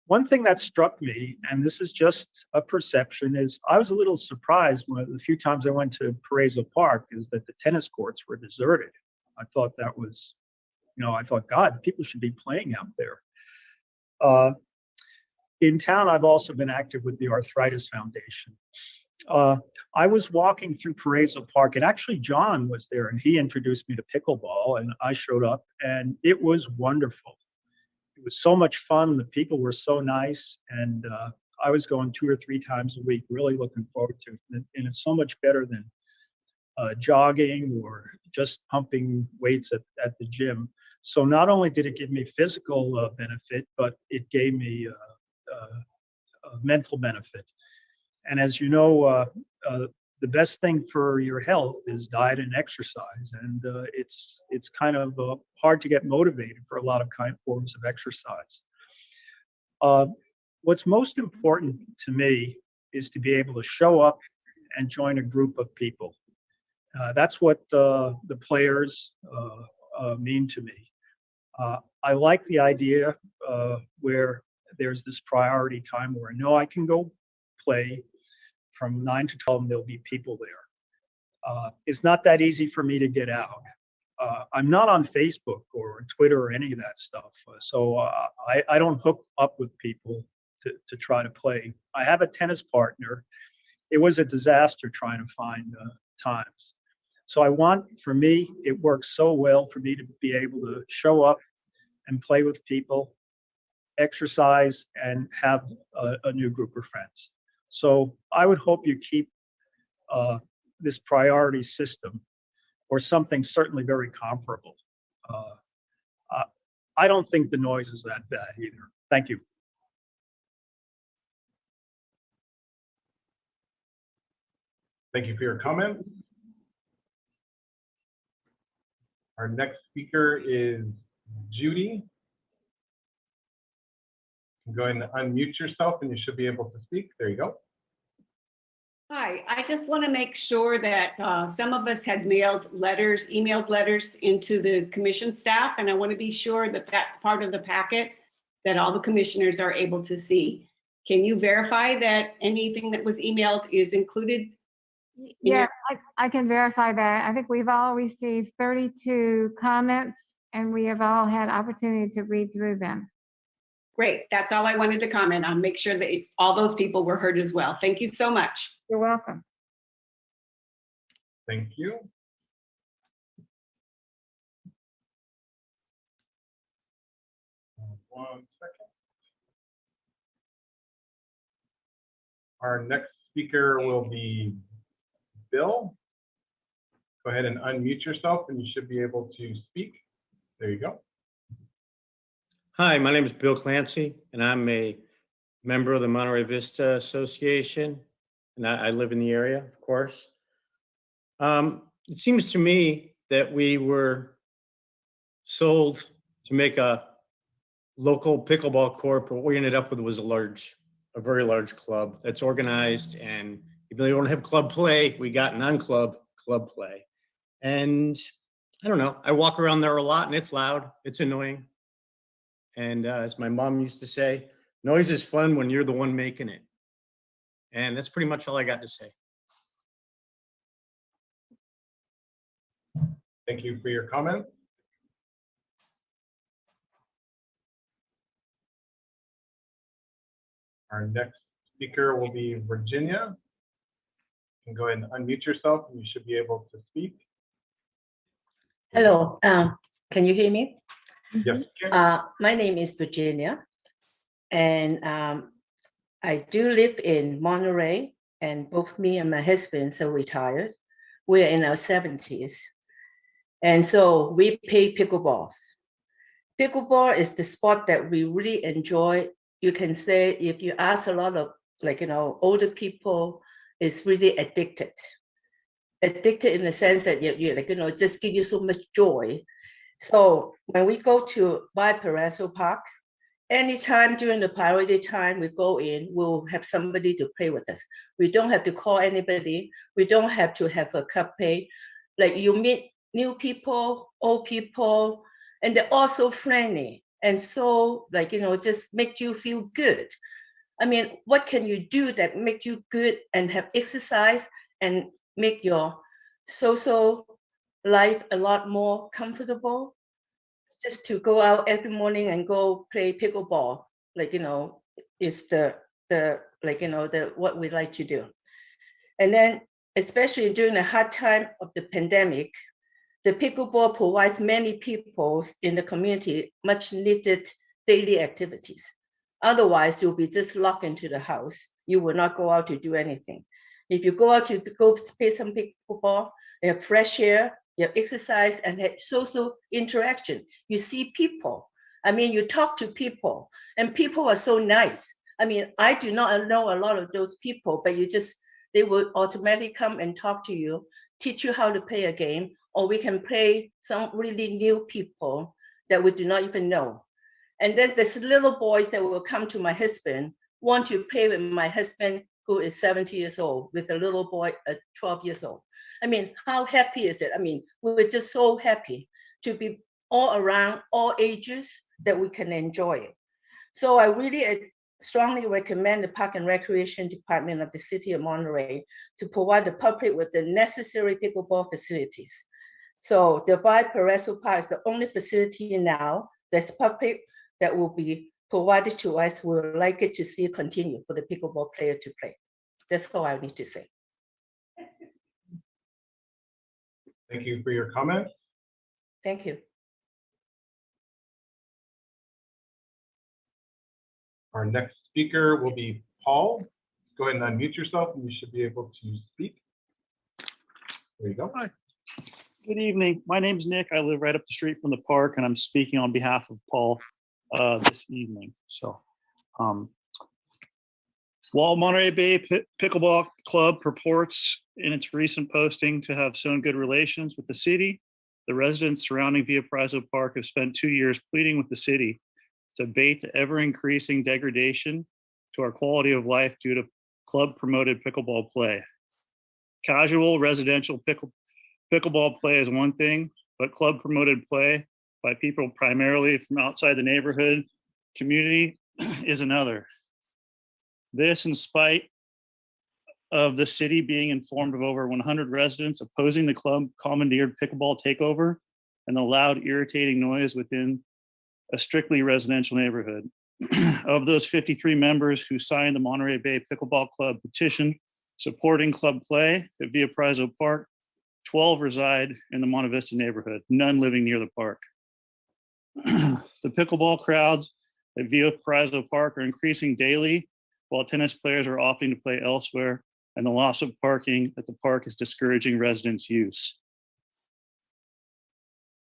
One thing that struck me, and this is just a perception, is I was a little surprised when the few times I went to Paraiso Park is that the tennis courts were deserted. I thought that was, I thought, God, people should be playing out there. In town, I've also been active with the Arthritis Foundation. I was walking through Paraiso Park, and actually John was there, and he introduced me to pickleball, and I showed up, and it was wonderful. It was so much fun. The people were so nice, and I was going 2 or 3 times a week, really looking forward to it. And it's so much better than jogging or just pumping weights at the gym. So not only did it give me physical benefit, but it gave me a mental benefit. And as you know, the best thing for your health is diet and exercise. And it's kind of hard to get motivated for a lot of forms of exercise. What's most important to me is to be able to show up and join a group of people. That's what the players mean to me. I like the idea where there's this priority time where I know I can go play from 9 to 12 and there'll be people there. It's not that easy for me to get out. I'm not on Facebook or Twitter or any of that stuff. So I don't hook up with people to try to play. I have a tennis partner. It was a disaster trying to find times. So for me, it works so well for me to be able to show up and play with people, exercise, and have a new group of friends. So I would hope you keep this priority system or something certainly very comparable. I don't think the noise is that bad either. Thank you. Thank you for your comment. Our next speaker is Judy. Go ahead and unmute yourself and you should be able to speak. There you go. Hi, I just want to make sure that some of us had emailed letters into the commission staff, and I want to be sure that that's part of the packet that all the commissioners are able to see. Can you verify that anything that was emailed is included? Yeah, I can verify that. I think we've all received 32 comments and we have all had opportunity to read through them. Great, that's all I wanted to comment on. Make sure that all those people were heard as well. Thank you so much. You're welcome. Thank you. One second. Our next speaker will be Bill. Go ahead and unmute yourself and you should be able to speak. There you go. Hi, my name is Bill Clancy, and I'm a member of the Monterey Vista Association, and I live in the area, of course. It seems to me that we were sold to make a local pickleball court, but what we ended up with was a very large club that's organized, and even though we don't have club play, we got non-club club play. And I don't know, I walk around there a lot, and it's loud, it's annoying. And as my mom used to say, noise is fun when you're the one making it. And that's pretty much all I got to say. Thank you for your comments. Our next speaker will be Virginia. You can go ahead and unmute yourself and you should be able to speak. Hello, can you hear me? Yes. My name is Virginia, and I do live in Monterey, and both me and my husband are retired. We're in our 70s, and so we play pickleballs. Pickleball is the sport that we really enjoy. You can say if you ask a lot of older people, it's really addicted. Addicted in the sense that it just give you so much joy. So when we go to Valparaiso Park, anytime during the priority time we go in, we'll have somebody to play with us. We don't have to call anybody. We don't have to have a cup pay. Like you meet new people, old people, and they're all so friendly. And so just make you feel good. I mean, what can you do that make you good and have exercise and make your social life a lot more comfortable? Just to go out every morning and go play pickleball, is the what we like to do. And then, especially during the hard time of the pandemic, the pickleball provides many people in the community much needed daily activities. Otherwise, you'll be just locked into the house. You will not go out to do anything. If you go out to go play some pickleball, you have fresh air, you have exercise, and have social interaction. You see people. I mean, you talk to people, and people are so nice. I mean, I do not know a lot of those people, but they will automatically come and talk to you, teach you how to play a game, or we can play some really new people that we do not even know. And then there's little boys that will come to my husband, want to play with my husband, who is 70 years old, with a little boy at 12 years old. I mean, how happy is it? I mean, we're just so happy to be all around, all ages, that we can enjoy it. So I really strongly recommend the Park and Recreation Department of the City of Monterey to provide the public with the necessary pickleball facilities. So the Valparaiso Park is the only facility now that's public that will be provided to us. We would like it to see it continue for the pickleball player to play. That's all I need to say. Thank you for your comments. Thank you. Our next speaker will be Paul. Go ahead and unmute yourself and you should be able to speak. There you go. Hi. Good evening. My name's Nick. I live right up the street from the park, and I'm speaking on behalf of Paul this evening. So, while Monterey Bay Pickleball Club purports in its recent posting to have shown good relations with the city, the residents surrounding Valparaiso Park have spent 2 years pleading with the city to abate the ever-increasing degradation to our quality of life due to club-promoted pickleball play. Casual residential pickleball play is one thing, but club-promoted play by people primarily from outside the neighborhood community is another. This in spite of the city being informed of over 100 residents opposing the club commandeered pickleball takeover and the loud, irritating noise within a strictly residential neighborhood. Of those 53 members who signed the Monterey Bay Pickleball Club petition supporting club play at Valparaiso Park, 12 reside in the Monte Vista neighborhood, none living near the park. The pickleball crowds at Valparaiso Park are increasing daily, while tennis players are opting to play elsewhere, and the loss of parking at the park is discouraging residents' use.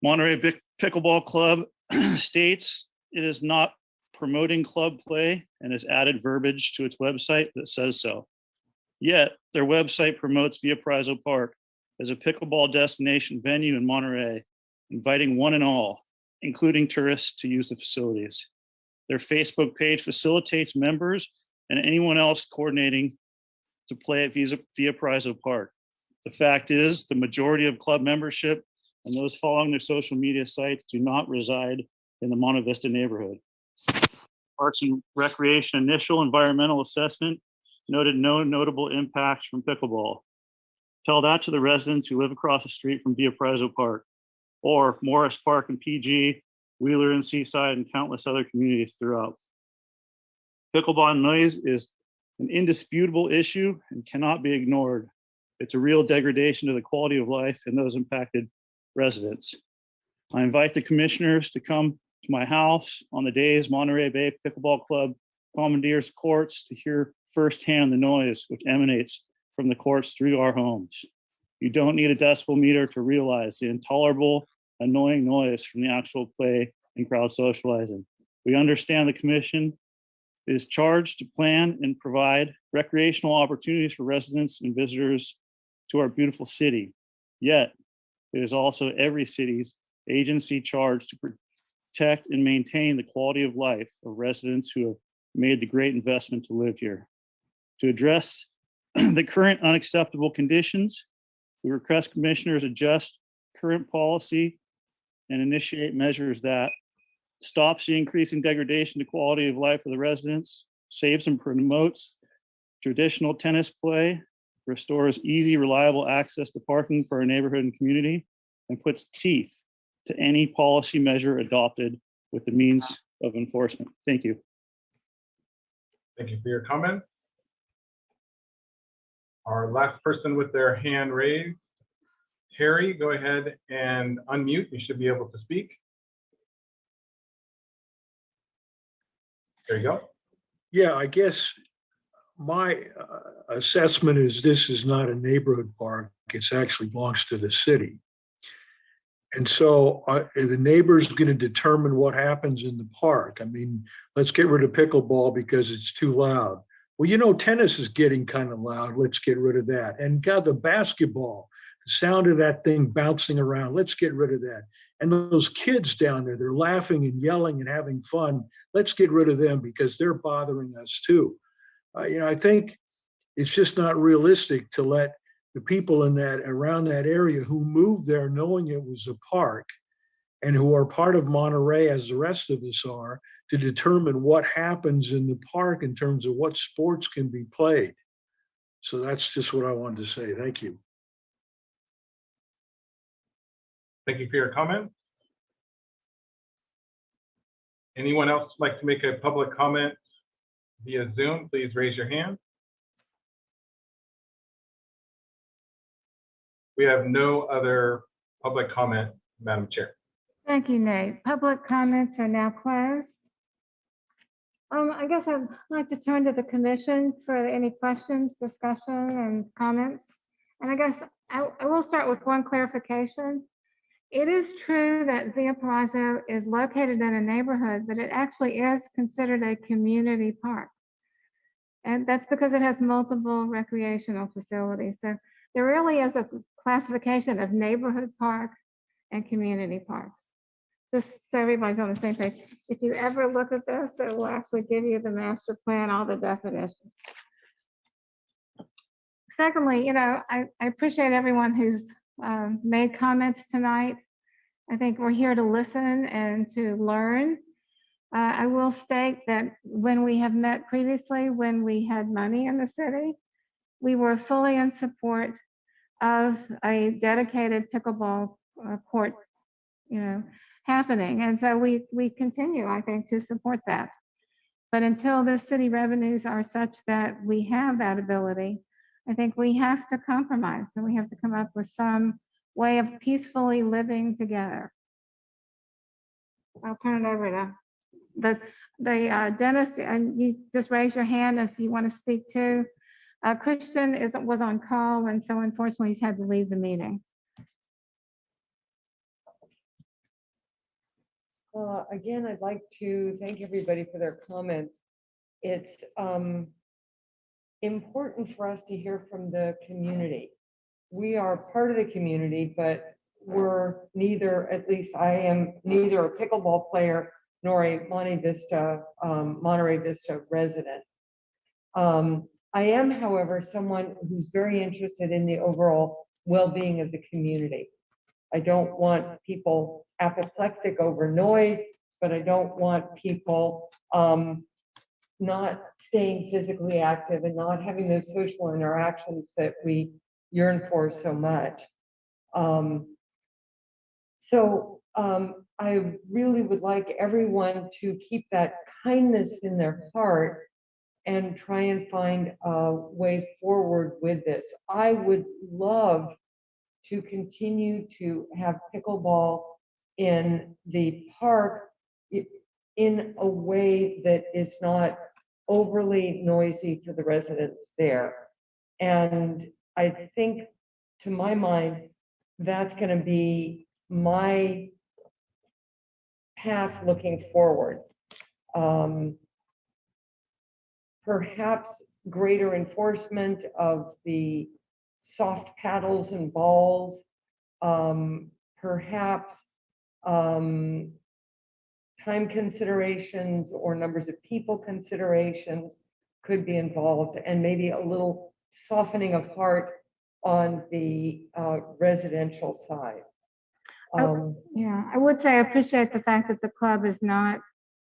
Monterey Pickleball Club states it is not promoting club play and has added verbiage to its website that says so. Yet, their website promotes Valparaiso Park as a pickleball destination venue in Monterey, inviting one and all, including tourists, to use the facilities. Their Facebook page facilitates members and anyone else coordinating to play at Valparaiso Park. The fact is, the majority of club membership and those following their social media sites do not reside in the Monte Vista neighborhood. Parks and Recreation initial environmental assessment noted no notable impacts from pickleball. Tell that to the residents who live across the street from Valparaiso Park. or Morris Park and PG, Wheeler and Seaside, and countless other communities throughout. Pickleball noise is an indisputable issue and cannot be ignored. It's a real degradation to the quality of life in those impacted residents. I invite the commissioners to come to my house on the days Monterey Bay Pickleball Club commandeers courts to hear firsthand the noise which emanates from the courts through our homes. You don't need a decibel meter to realize the intolerable, annoying noise from the actual play and crowd socializing. We understand the commission is charged to plan and provide recreational opportunities for residents and visitors to our beautiful city. Yet, it is also every city's agency charged to protect and maintain the quality of life of residents who have made the great investment to live here. To address the current unacceptable conditions, we request commissioners adjust current policy and initiate measures that stops the increasing degradation to quality of life of the residents, saves and promotes traditional tennis play, restores easy, reliable access to parking for our neighborhood and community, and puts teeth to any policy measure adopted with the means of enforcement. Thank you. Thank you for your comment. Our last person with their hand raised, Terry, go ahead and unmute. You should be able to speak. There you go. Yeah, I guess my assessment is this is not a neighborhood park. It actually belongs to the city. And so the neighbor's going to determine what happens in the park. I mean, let's get rid of pickleball because it's too loud. Well, you know, tennis is getting kind of loud. Let's get rid of that. And God, the basketball, the sound of that thing bouncing around, let's get rid of that. And those kids down there, they're laughing and yelling and having fun. Let's get rid of them because they're bothering us too. You know, I think it's just not realistic to let the people in that around that area who moved there knowing it was a park and who are part of Monterey as the rest of us are to determine what happens in the park in terms of what sports can be played. So that's just what I wanted to say. Thank you. Thank you for your comment. Anyone else like to make a public comment via Zoom? Please raise your hand. We have no other public comment, Madam Chair. Thank you, Nate. Public comments are now closed. I guess I'd like to turn to the commission for any questions, discussion, and comments. And I guess I will start with one clarification. It is true that Via Palazzo is located in a neighborhood, but it actually is considered a community park. And that's because it has multiple recreational facilities. So there really is a classification of neighborhood park and community parks. Just so everybody's on the same page. If you ever look at this, it will actually give you the master plan, all the definitions. Secondly, you know, I appreciate everyone who's made comments tonight. I think we're here to listen and to learn. I will state that when we have met previously, when we had money in the city, we were fully in support of a dedicated pickleball court, you know, happening. And so we continue, I think, to support that. But until the city revenues are such that we have that ability, I think we have to compromise and we have to come up with some way of peacefully living together. I'll turn it over to the Dennis, and you just raise your hand if you want to speak too. Christian was on call, and so unfortunately he's had to leave the meeting. Again, I'd like to thank everybody for their comments. It's important for us to hear from the community. We are part of the community, but we're neither, at least I am neither a pickleball player nor a Monterey Vista resident. I am, however, someone who's very interested in the overall well-being of the community. I don't want people apoplectic over noise, but I don't want people not staying physically active and not having those social interactions that we yearn for so much. So I really would like everyone to keep that kindness in their heart and try and find a way forward with this. I would love to continue to have pickleball in the park in a way that is not overly noisy for the residents there. And I think, to my mind, that's going to be my path looking forward. Perhaps greater enforcement of the soft paddles and balls, perhaps time considerations or numbers of people considerations could be involved, and maybe a little softening of heart on the residential side. Yeah, I would say I appreciate the fact that the club is not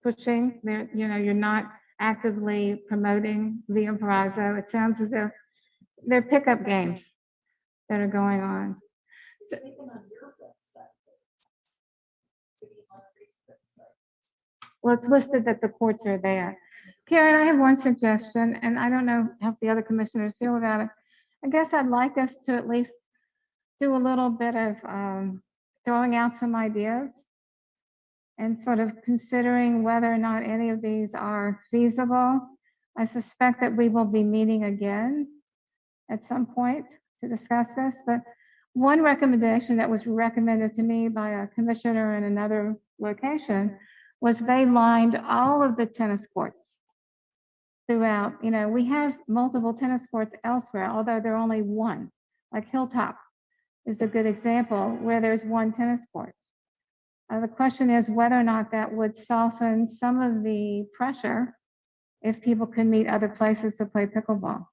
pushing, you're not actively promoting the improviso. It sounds as if they're pickup games that are going on. So- Well, it's listed that the courts are there. Karen, I have one suggestion, and I don't know how the other commissioners feel about it. I guess I'd like us to at least do a little bit of throwing out some ideas and sort of considering whether or not any of these are feasible. I suspect that we will be meeting again at some point to discuss this, but one recommendation that was recommended to me by a commissioner in another location was they lined all of the tennis courts throughout. We have multiple tennis courts elsewhere, although they're only one, like Hilltop is a good example where there's one tennis court. The question is whether or not that would soften some of the pressure if people can meet other places to play pickleball.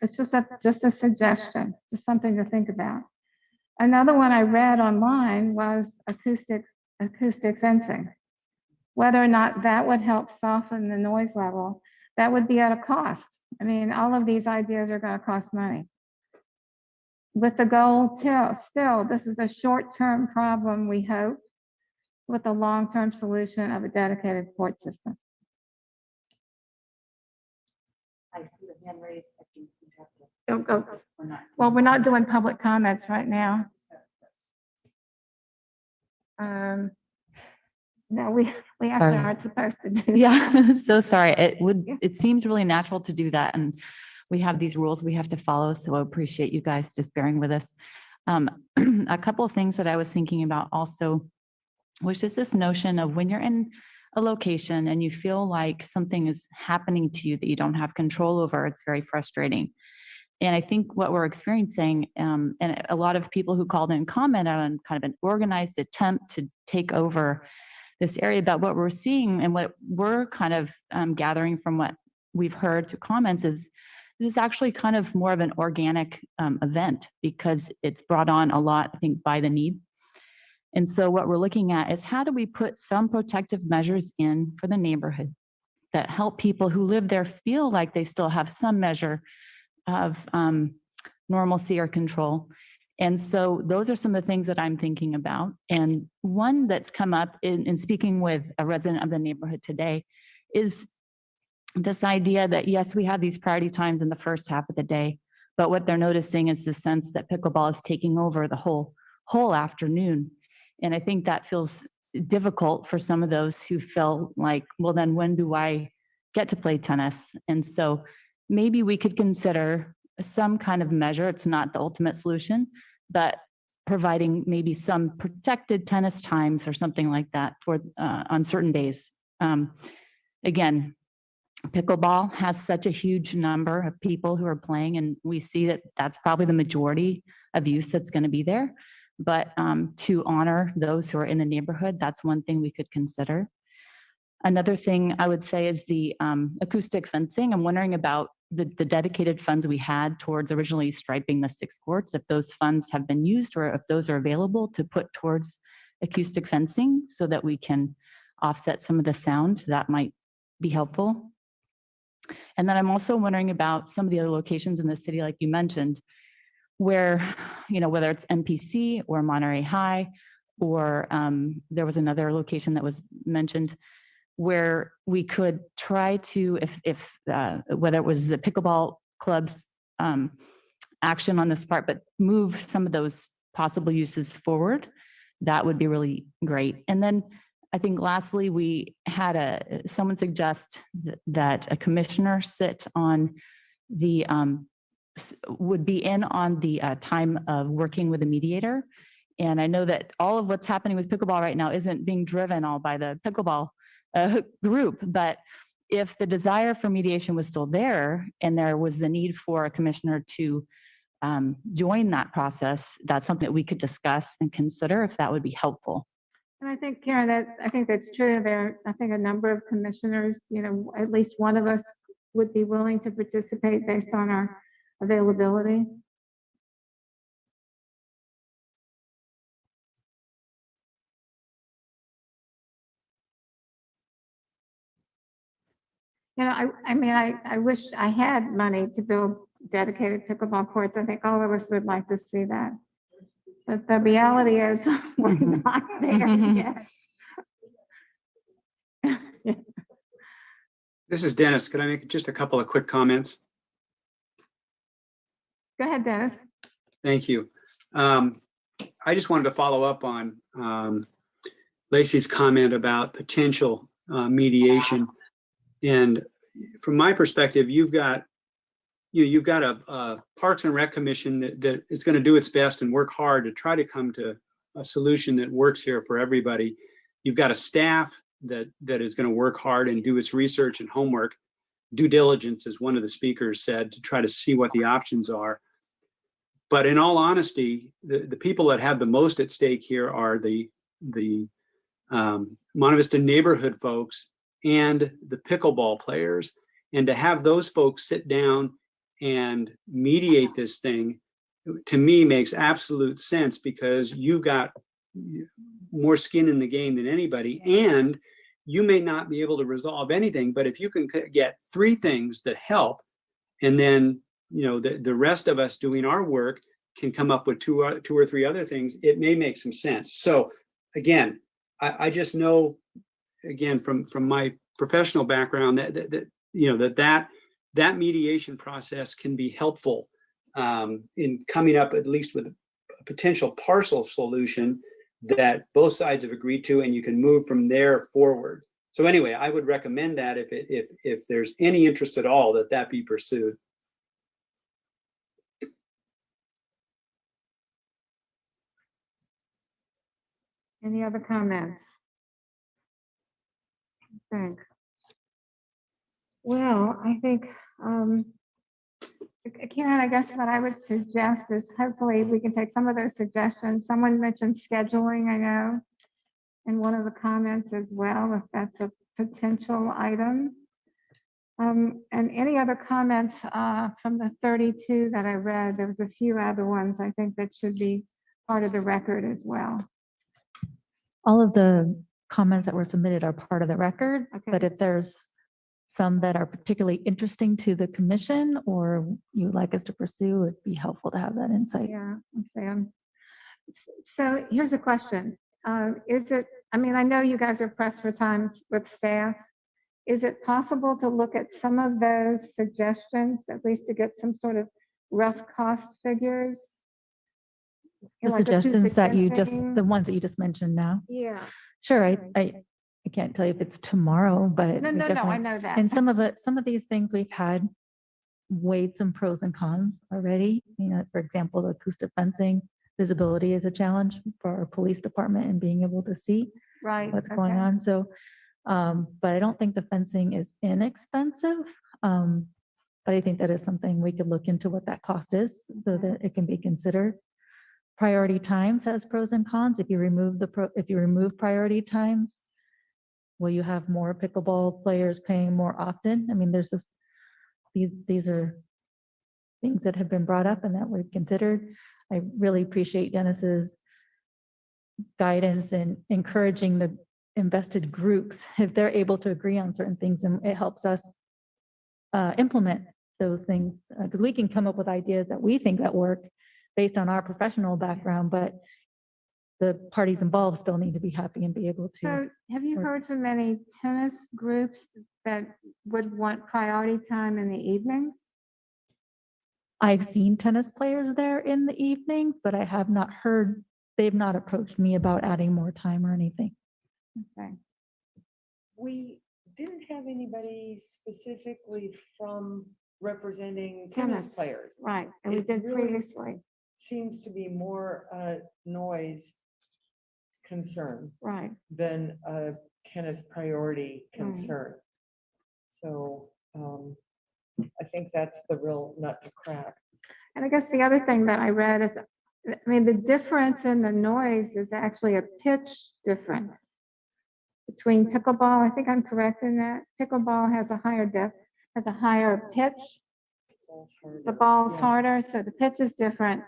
It's just a suggestion, just something to think about. Another one I read online was acoustic fencing. Whether or not that would help soften the noise level, that would be at a cost. I mean, all of these ideas are going to cost money. With the goal, still, this is a short-term problem, we hope, with a long-term solution of a dedicated court system. I see the hand raised. I think we have to. Well, we're not doing public comments right now. No, we actually Sorry. aren't supposed to do. Yeah, so sorry. It seems really natural to do that. And we have these rules we have to follow. So I appreciate you guys just bearing with us. A couple of things that I was thinking about also was just this notion of when you're in a location and you feel like something is happening to you that you don't have control over, it's very frustrating. And I think what we're experiencing, and a lot of people who called in commented on kind of an organized attempt to take over this area, but what we're seeing and what we're kind of gathering from what we've heard through comments is this is actually kind of more of an organic event because it's brought on a lot, I think, by the need. And so what we're looking at is how do we put some protective measures in for the neighborhood that help people who live there feel like they still have some measure of normalcy or control. And so those are some of the things that I'm thinking about. And one that's come up in speaking with a resident of the neighborhood today is this idea that, yes, we have these priority times in the first half of the day, but what they're noticing is the sense that pickleball is taking over the whole afternoon. And I think that feels difficult for some of those who feel like, well, then when do I get to play tennis? And so maybe we could consider some kind of measure. It's not the ultimate solution, but providing maybe some protected tennis times or something like that for on certain days. Again, pickleball has such a huge number of people who are playing, and we see that that's probably the majority of use that's going to be there. But to honor those who are in the neighborhood, that's one thing we could consider. Another thing I would say is the acoustic fencing. I'm wondering about the dedicated funds we had towards originally striping the 6 courts, if those funds have been used or if those are available to put towards acoustic fencing so that we can offset some of the sound. That might be helpful. And then I'm also wondering about some of the other locations in the city, like you mentioned, where, whether it's MPC or Monterey High, or there was another location that was mentioned where we could try to, if whether it was the pickleball club's action on this part, but move some of those possible uses forward, that would be really great. And then I think lastly, we had someone suggest that a commissioner sit on the, would be in on the time of working with a mediator. And I know that all of what's happening with pickleball right now isn't being driven all by the pickleball group, but if the desire for mediation was still there and there was the need for a commissioner to join that process, that's something that we could discuss and consider if that would be helpful. And I think, Karen, I think that's true. I think a number of commissioners, at least one of us would be willing to participate based on our availability. I wish I had money to build dedicated pickleball courts. I think all of us would like to see that. But the reality is we're not there yet. This is Dennis. Could I make just a couple of quick comments? Go ahead, Dennis. Thank you. I just wanted to follow up on Lacey's comment about potential mediation. And from my perspective, you've got a Parks and Rec Commission that is going to do its best and work hard to try to come to a solution that works here for everybody. You've got a staff that is going to work hard and do its research and homework, due diligence, as one of the speakers said, to try to see what the options are. But in all honesty, the people that have the most at stake here are the Monte Vista neighborhood folks and the pickleball players. And to have those folks sit down and mediate this thing, to me, makes absolute sense, because you've got more skin in the game than anybody, and you may not be able to resolve anything, but if you can get 3 things that help, and then the rest of us doing our work can come up with two or three other things, it may make some sense. So again, I just know, again, from my professional background, that mediation process can be helpful in coming up at least with a potential partial solution that both sides have agreed to, and you can move from there forward. So anyway, I would recommend that if there's any interest at all, that be pursued. Any other comments? Thanks. Well, I think, Karen, I guess what I would suggest is hopefully we can take some of those suggestions. Someone mentioned scheduling, I know, in one of the comments as well, if that's a potential item. And any other comments from the 32 that I read? There was a few other ones I think that should be part of the record as well. All of the comments that were submitted are part of the record, but if there's some that are particularly interesting to the commission or you'd like us to pursue, it'd be helpful to have that insight. Yeah, so here's a question. I know you guys are pressed for time with staff. Is it possible to look at some of those suggestions, at least to get some sort of rough cost figures? The suggestions that the ones that you just mentioned now? Yeah. Sure, I can't tell you if it's tomorrow, but. No, I know that. And some of these things we've had weighed some pros and cons already. For example, the acoustic fencing, visibility is a challenge for our police department and being able to see what's going on. So, but I don't think the fencing is inexpensive. But I think that is something we could look into what that cost is so that it can be considered. Priority times has pros and cons. If you remove priority times, will you have more pickleball players paying more often? I mean, there's these are things that have been brought up and that we've considered. I really appreciate Dennis's guidance in encouraging the invested groups if they're able to agree on certain things, and it helps us implement those things because we can come up with ideas that we think that work, based on our professional background, but the parties involved still need to be happy and be able to. So have you work. heard from any tennis groups that would want priority time in the evenings? I've seen tennis players there in the evenings, but I have not heard, they've not approached me about adding more time or anything. Okay. We didn't have anybody specifically from representing tennis Tennis, players. right, and we It did really previously. Seems to be more noise concern Right. than a tennis priority Right. concern. So I think that's the real nut to crack. And I guess the other thing that I read is, I mean, the difference in the noise is actually a pitch difference between pickleball. I think I'm correct in that. Pickleball has a higher pitch. The ball's harder, so the pitch is different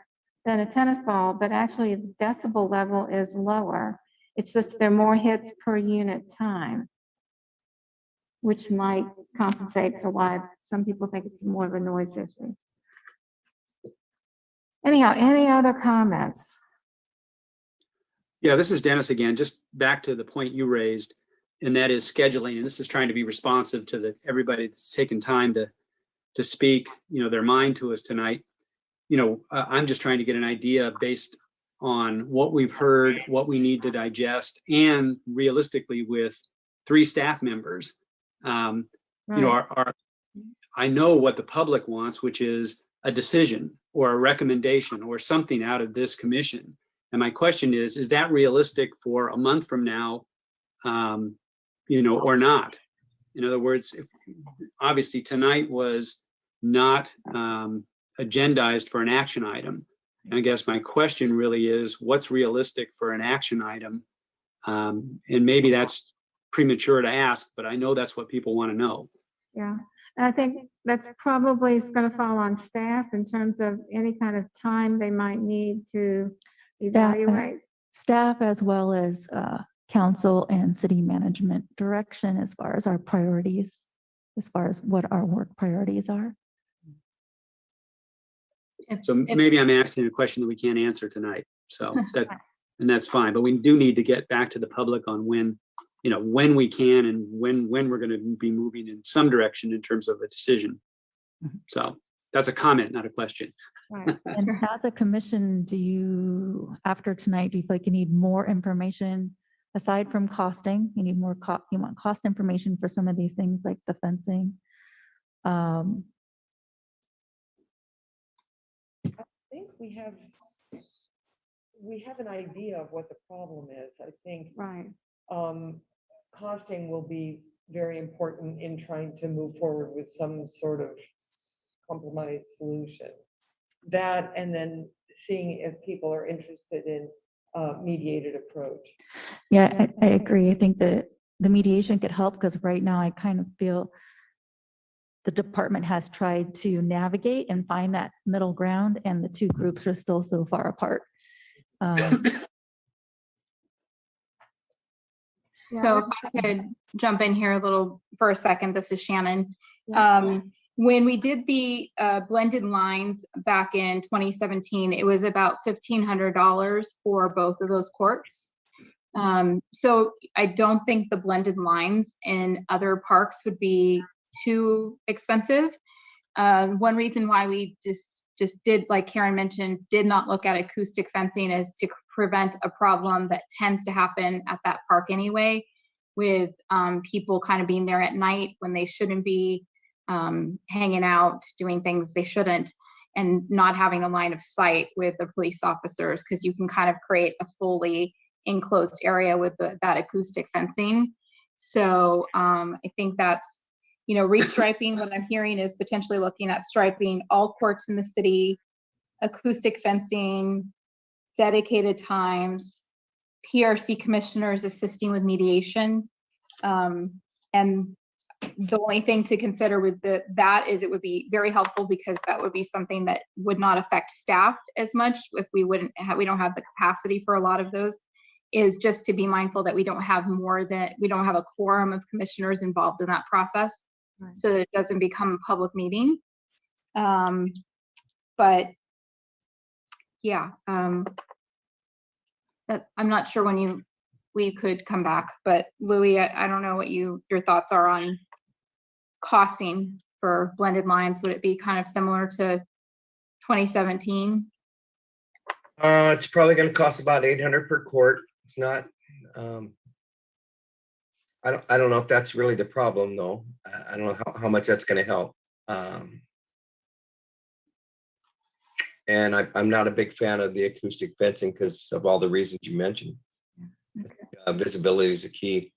than a tennis ball, but actually the decibel level is lower. It's just there are more hits per unit time, which might compensate for why some people think it's more of a noise issue. Anyhow, any other comments? Yeah, this is Dennis again, just back to the point you raised, and that is scheduling. And this is trying to be responsive to everybody that's taken time to speak, their mind to us tonight. I'm just trying to get an idea based on what we've heard, what we need to digest, and realistically with 3 staff members. I know what the public wants, which is a decision or a recommendation or something out of this commission. And my question is that realistic for a month from now, or not? In other words, obviously tonight was not agendized for an action item. And I guess my question really is, what's realistic for an action item? And maybe that's premature to ask, but I know that's what people want to know. Yeah, and I think that's probably going to fall on staff in terms of any kind of time they might need to evaluate. Staff as well as council and city management direction as far as our priorities, as far as what our work priorities are. So maybe I'm asking a question that we can't answer tonight. So that's fine. But we do need to get back to the public on when we can and when we're going to be moving in some direction in terms of a decision. So that's a comment, not a question. Right. And as a commission, do you, after tonight, do you feel like you need more information aside from costing? You need more you want cost information for some of these things like the fencing? I think we have an idea of what the problem is. I think costing will be very important in trying to move forward with some sort of compromise solution. That, and then seeing if people are interested in mediated approach. Yeah, I agree. I think that the mediation could help because right now I kind of feel the department has tried to navigate and find that middle ground, and the two groups are still so far apart. So if I could jump in here for a second, this is Shannon. When we did the blended lines back in 2017, it was about $1,500 for both of those courts. So I don't think the blended lines in other parks would be too expensive. One reason why we just did, like Karen mentioned, did not look at acoustic fencing is to prevent a problem that tends to happen at that park anyway, with people kind of being there at night when they shouldn't be, hanging out, doing things they shouldn't, and not having a line of sight with the police officers, because you can kind of create a fully enclosed area with that acoustic fencing. So I think that's, restriping, what I'm hearing is potentially looking at striping all courts in the city, acoustic fencing, dedicated times, PRC commissioners assisting with mediation. And the only thing to consider with that is it would be very helpful, because that would be something that would not affect staff as much if we don't have the capacity for a lot of those, is just to be mindful that we don't have a quorum of commissioners involved in that process, so that it doesn't become a public meeting. But Yeah. That, I'm not sure when we could come back, but Louis, I don't know what your thoughts are on costing for blended lines. Would it be kind of similar to 2017? It's probably going to cost about 800 per court. It's not, I don't know if that's really the problem though. I don't know how much that's going to help. And I'm not a big fan of the acoustic fencing because of all the reasons you mentioned. Visibility is a key.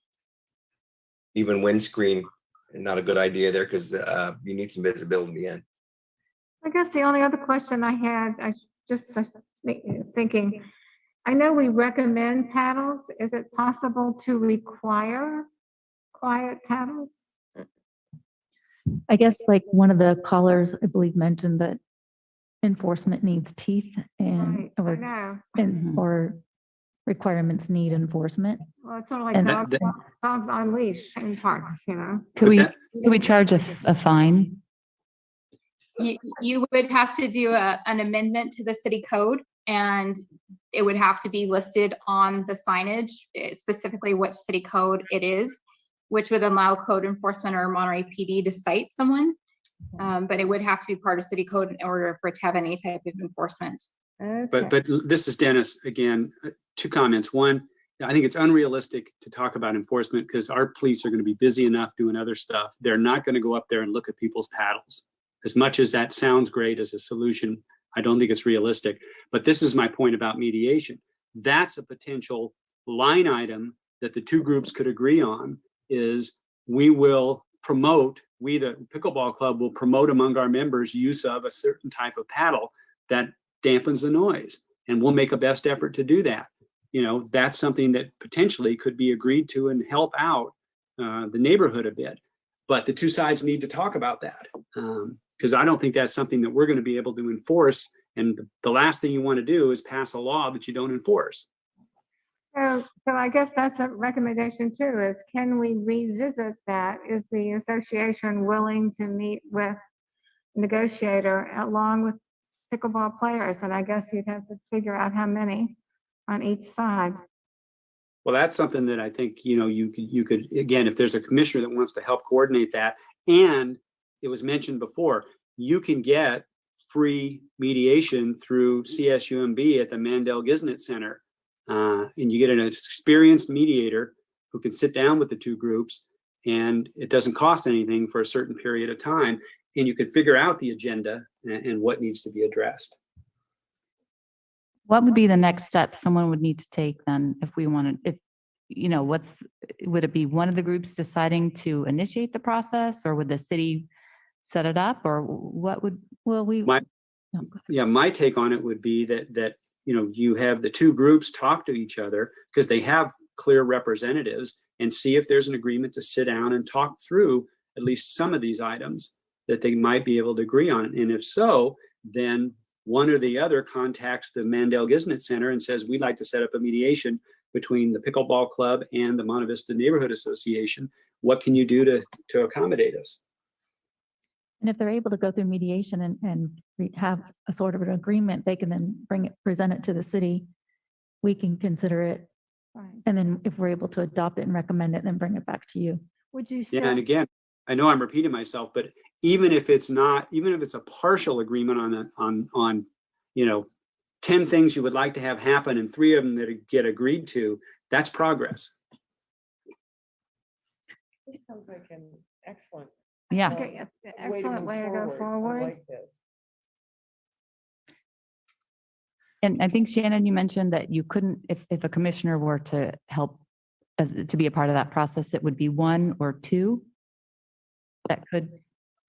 Even windscreen, not a good idea there because you need some visibility in. I guess the only other question I had, I just thinking, I know we recommend paddles. Is it possible to require quiet paddles? I guess like one of the callers, I believe, mentioned that enforcement needs teeth and, Right, I know. or requirements need enforcement. Well, it's sort of like And dogs on leash in parks, you know? Could we charge a fine? You would have to do an amendment to the city code, and it would have to be listed on the signage, specifically which city code it is, which would allow code enforcement or Monterey PD to cite someone. But it would have to be part of city code in order for it to have any type of enforcement. But this is Dennis again. 2 comments. One, I think it's unrealistic to talk about enforcement because our police are going to be busy enough doing other stuff. They're not going to go up there and look at people's paddles. As much as that sounds great as a solution, I don't think it's realistic. But this is my point about mediation. That's a potential line item that the 2 groups could agree on is we will promote, we the pickleball club will promote among our members use of a certain type of paddle that dampens the noise. And we'll make a best effort to do that. You know, that's something that potentially could be agreed to and help out the neighborhood a bit. But the 2 sides need to talk about that because I don't think that's something that we're going to be able to enforce. And the last thing you want to do is pass a law that you don't enforce. So I guess that's a recommendation too, is can we revisit that? Is the association willing to meet with negotiator along with pickleball players? And I guess you'd have to figure out how many on each side. Well, that's something that I think, you know, you could, again, if there's a commissioner that wants to help coordinate that, and it was mentioned before, you can get free mediation through CSUMB at the Mandel Gisnet Center. And you get an experienced mediator who can sit down with the 2 groups, and it doesn't cost anything for a certain period of time. And you can figure out the agenda and what needs to be addressed. What would be the next step someone would need to take then if we wanted, if, you know, would it be one of the groups deciding to initiate the process, or would the city set it up, or what would, My take on it would be that, you know, you have the 2 groups talk to each other because they have clear representatives and see if there's an agreement to sit down and talk through at least some of these items that they might be able to agree on. And if so, then one or the other contacts the Mandel Gisnet Center and says, we'd like to set up a mediation between the Pickleball Club and the Monte Vista Neighborhood Association. What can you do to accommodate us? And if they're able to go through mediation and have a sort of an agreement, they can then present it to the city. We can consider it. And then if we're able to adopt it and recommend it, then bring it back to you. Would you Yeah, and again, I know I'm repeating myself, but even if it's a partial agreement on, you know, 10 things you would like to have happen and 3 of them that get agreed to, that's progress. This sounds like an excellent. Yeah. Excellent way to go I forward. like this. And I think Shannon, you mentioned that you couldn't, if a commissioner were to help to be a part of that process, it would be 1 or 2 that could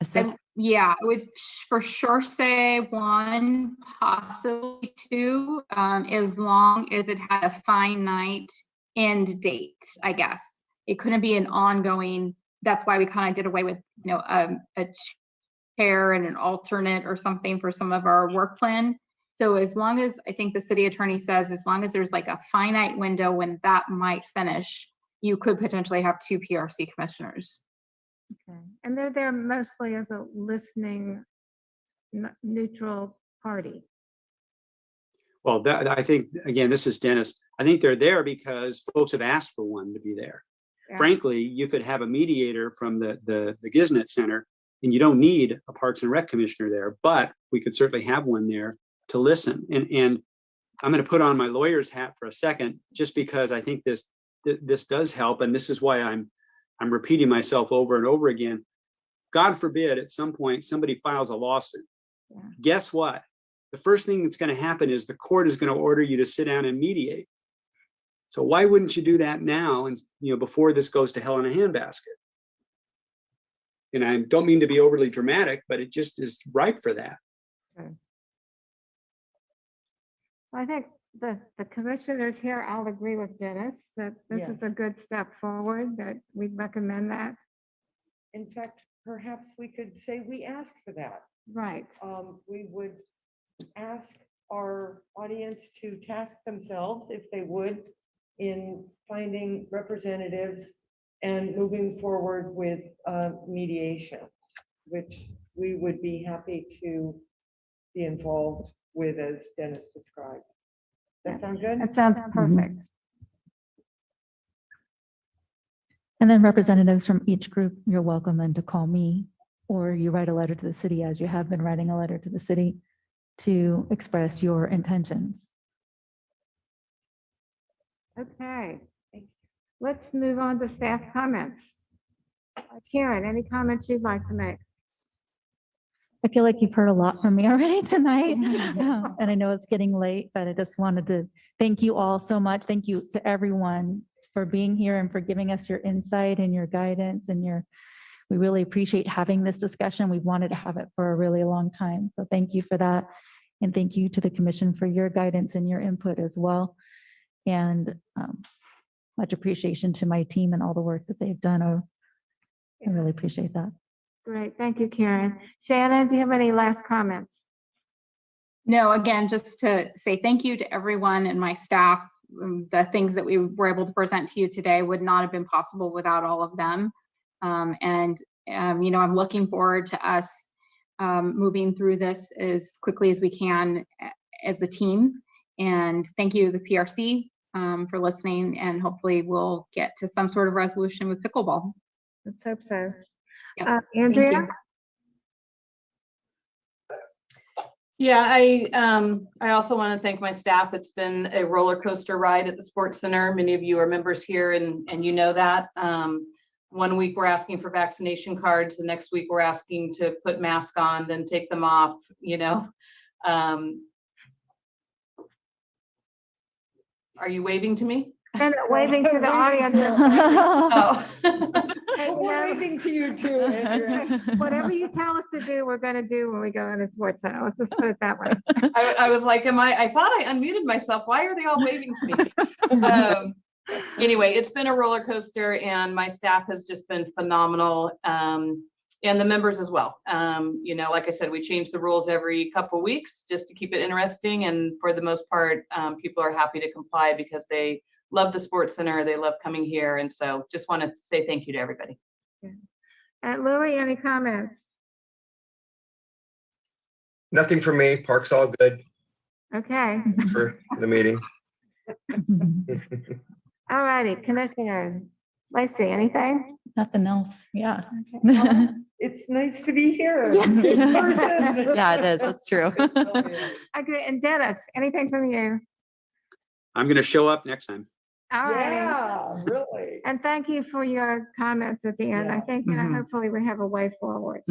assist. Yeah, I would for sure say 1, possibly 2, as long as it had a finite end date, I guess. It couldn't be an ongoing, that's why we kind of did away with, you know, a chair and an alternate or something for some of our work plan. So as long as, I think the city attorney says, as long as there's like a finite window when that might finish, you could potentially have 2 PRC commissioners. Okay. And they're there mostly as a listening neutral party. Well, that, I think, again, this is Dennis. I think they're there because folks have asked for one to be there. Yeah. Frankly, you could have a mediator from the Giznet Center, and you don't need a Parks and Rec commissioner there, but we could certainly have one there to listen. And I'm going to put on my lawyer's hat for a second, just because I think this does help, and this is why I'm repeating myself over and over again. God forbid, at some point, somebody files a lawsuit. Yeah. Guess what? The first thing that's going to happen is the court is going to order you to sit down and mediate. So why wouldn't you do that now, and before this goes to hell in a handbasket? And I don't mean to be overly dramatic, but it just is ripe for that. Okay. I think the commissioners here all agree with Dennis that this Yes. is a good step forward, that we recommend that. In fact, perhaps we could say we ask for that. Right. We would ask our audience to task themselves, if they would, in finding representatives and moving forward with mediation, which we would be happy to be involved with, as Dennis described. That sound good? That sounds perfect. And then representatives from each group, you're welcome then to call me, or you write a letter to the city, as you have been writing a letter to the city, to express your intentions. Okay. Let's move on to staff comments. Karen, any comments you'd like to make? I feel like you've heard a lot from me already tonight. And I know it's getting late, but I just wanted to thank you all so much. Thank you to everyone for being here and for giving us your insight and your guidance and we really appreciate having this discussion. We've wanted to have it for a really long time. So thank you for that. And thank you to the commission for your guidance and your input as well. And much appreciation to my team and all the work that they've done. I really appreciate that. Great. Thank you, Karen. Shannon, do you have any last comments? No, again, just to say thank you to everyone and my staff. The things that we were able to present to you today would not have been possible without all of them. I'm looking forward to us moving through this as quickly as we can as a team. And thank you, the PRC, for listening, and hopefully we'll get to some sort of resolution with pickleball. Let's hope so. Yep. Andrea? Thank you. Yeah, I also want to thank my staff. It's been a roller coaster ride at the Sports Center. Many of you are members here and you know that. 1 week we're asking for vaccination cards. The next week we're asking to put masks on, then take them off, Are you waving to me? And waving to the audience. Oh. We're waving to you too, Andrea. Whatever you tell us to do, we're going to do when we go in the Sports Center. Let's just put it that way. I was like, I thought I unmuted myself. Why are they all waving to me? Anyway, it's been a roller coaster and my staff has just been phenomenal. And the members as well. Like I said, we change the rules every couple of weeks just to keep it interesting. And for the most part, people are happy to comply because they love the Sports Center. They love coming here. And so just want to say thank you to everybody. Louis, any comments? Nothing for me. Park's all good Okay. for the meeting. All righty, commissioners. Lacey, anything? Nothing else. Yeah. Okay. It's nice to be here Yeah. in person. Yeah, it is. That's true. Okay, and Dennis, anything from you? I'm going to show up next time. All righty. Yeah, really. And thank you for your comments at the end. I think, hopefully we have a way forward.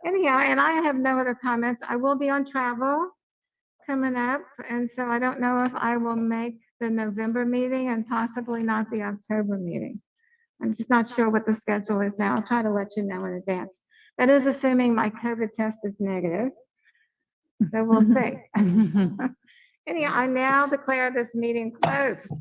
Anyhow, and I have no other comments. I will be on travel coming up. And so I don't know if I will make the November meeting and possibly not the October meeting. I'm just not sure what the schedule is now. I'll try to let you know in advance. That is assuming my COVID test is negative. So we'll see. Anyhow, I now declare this meeting closed.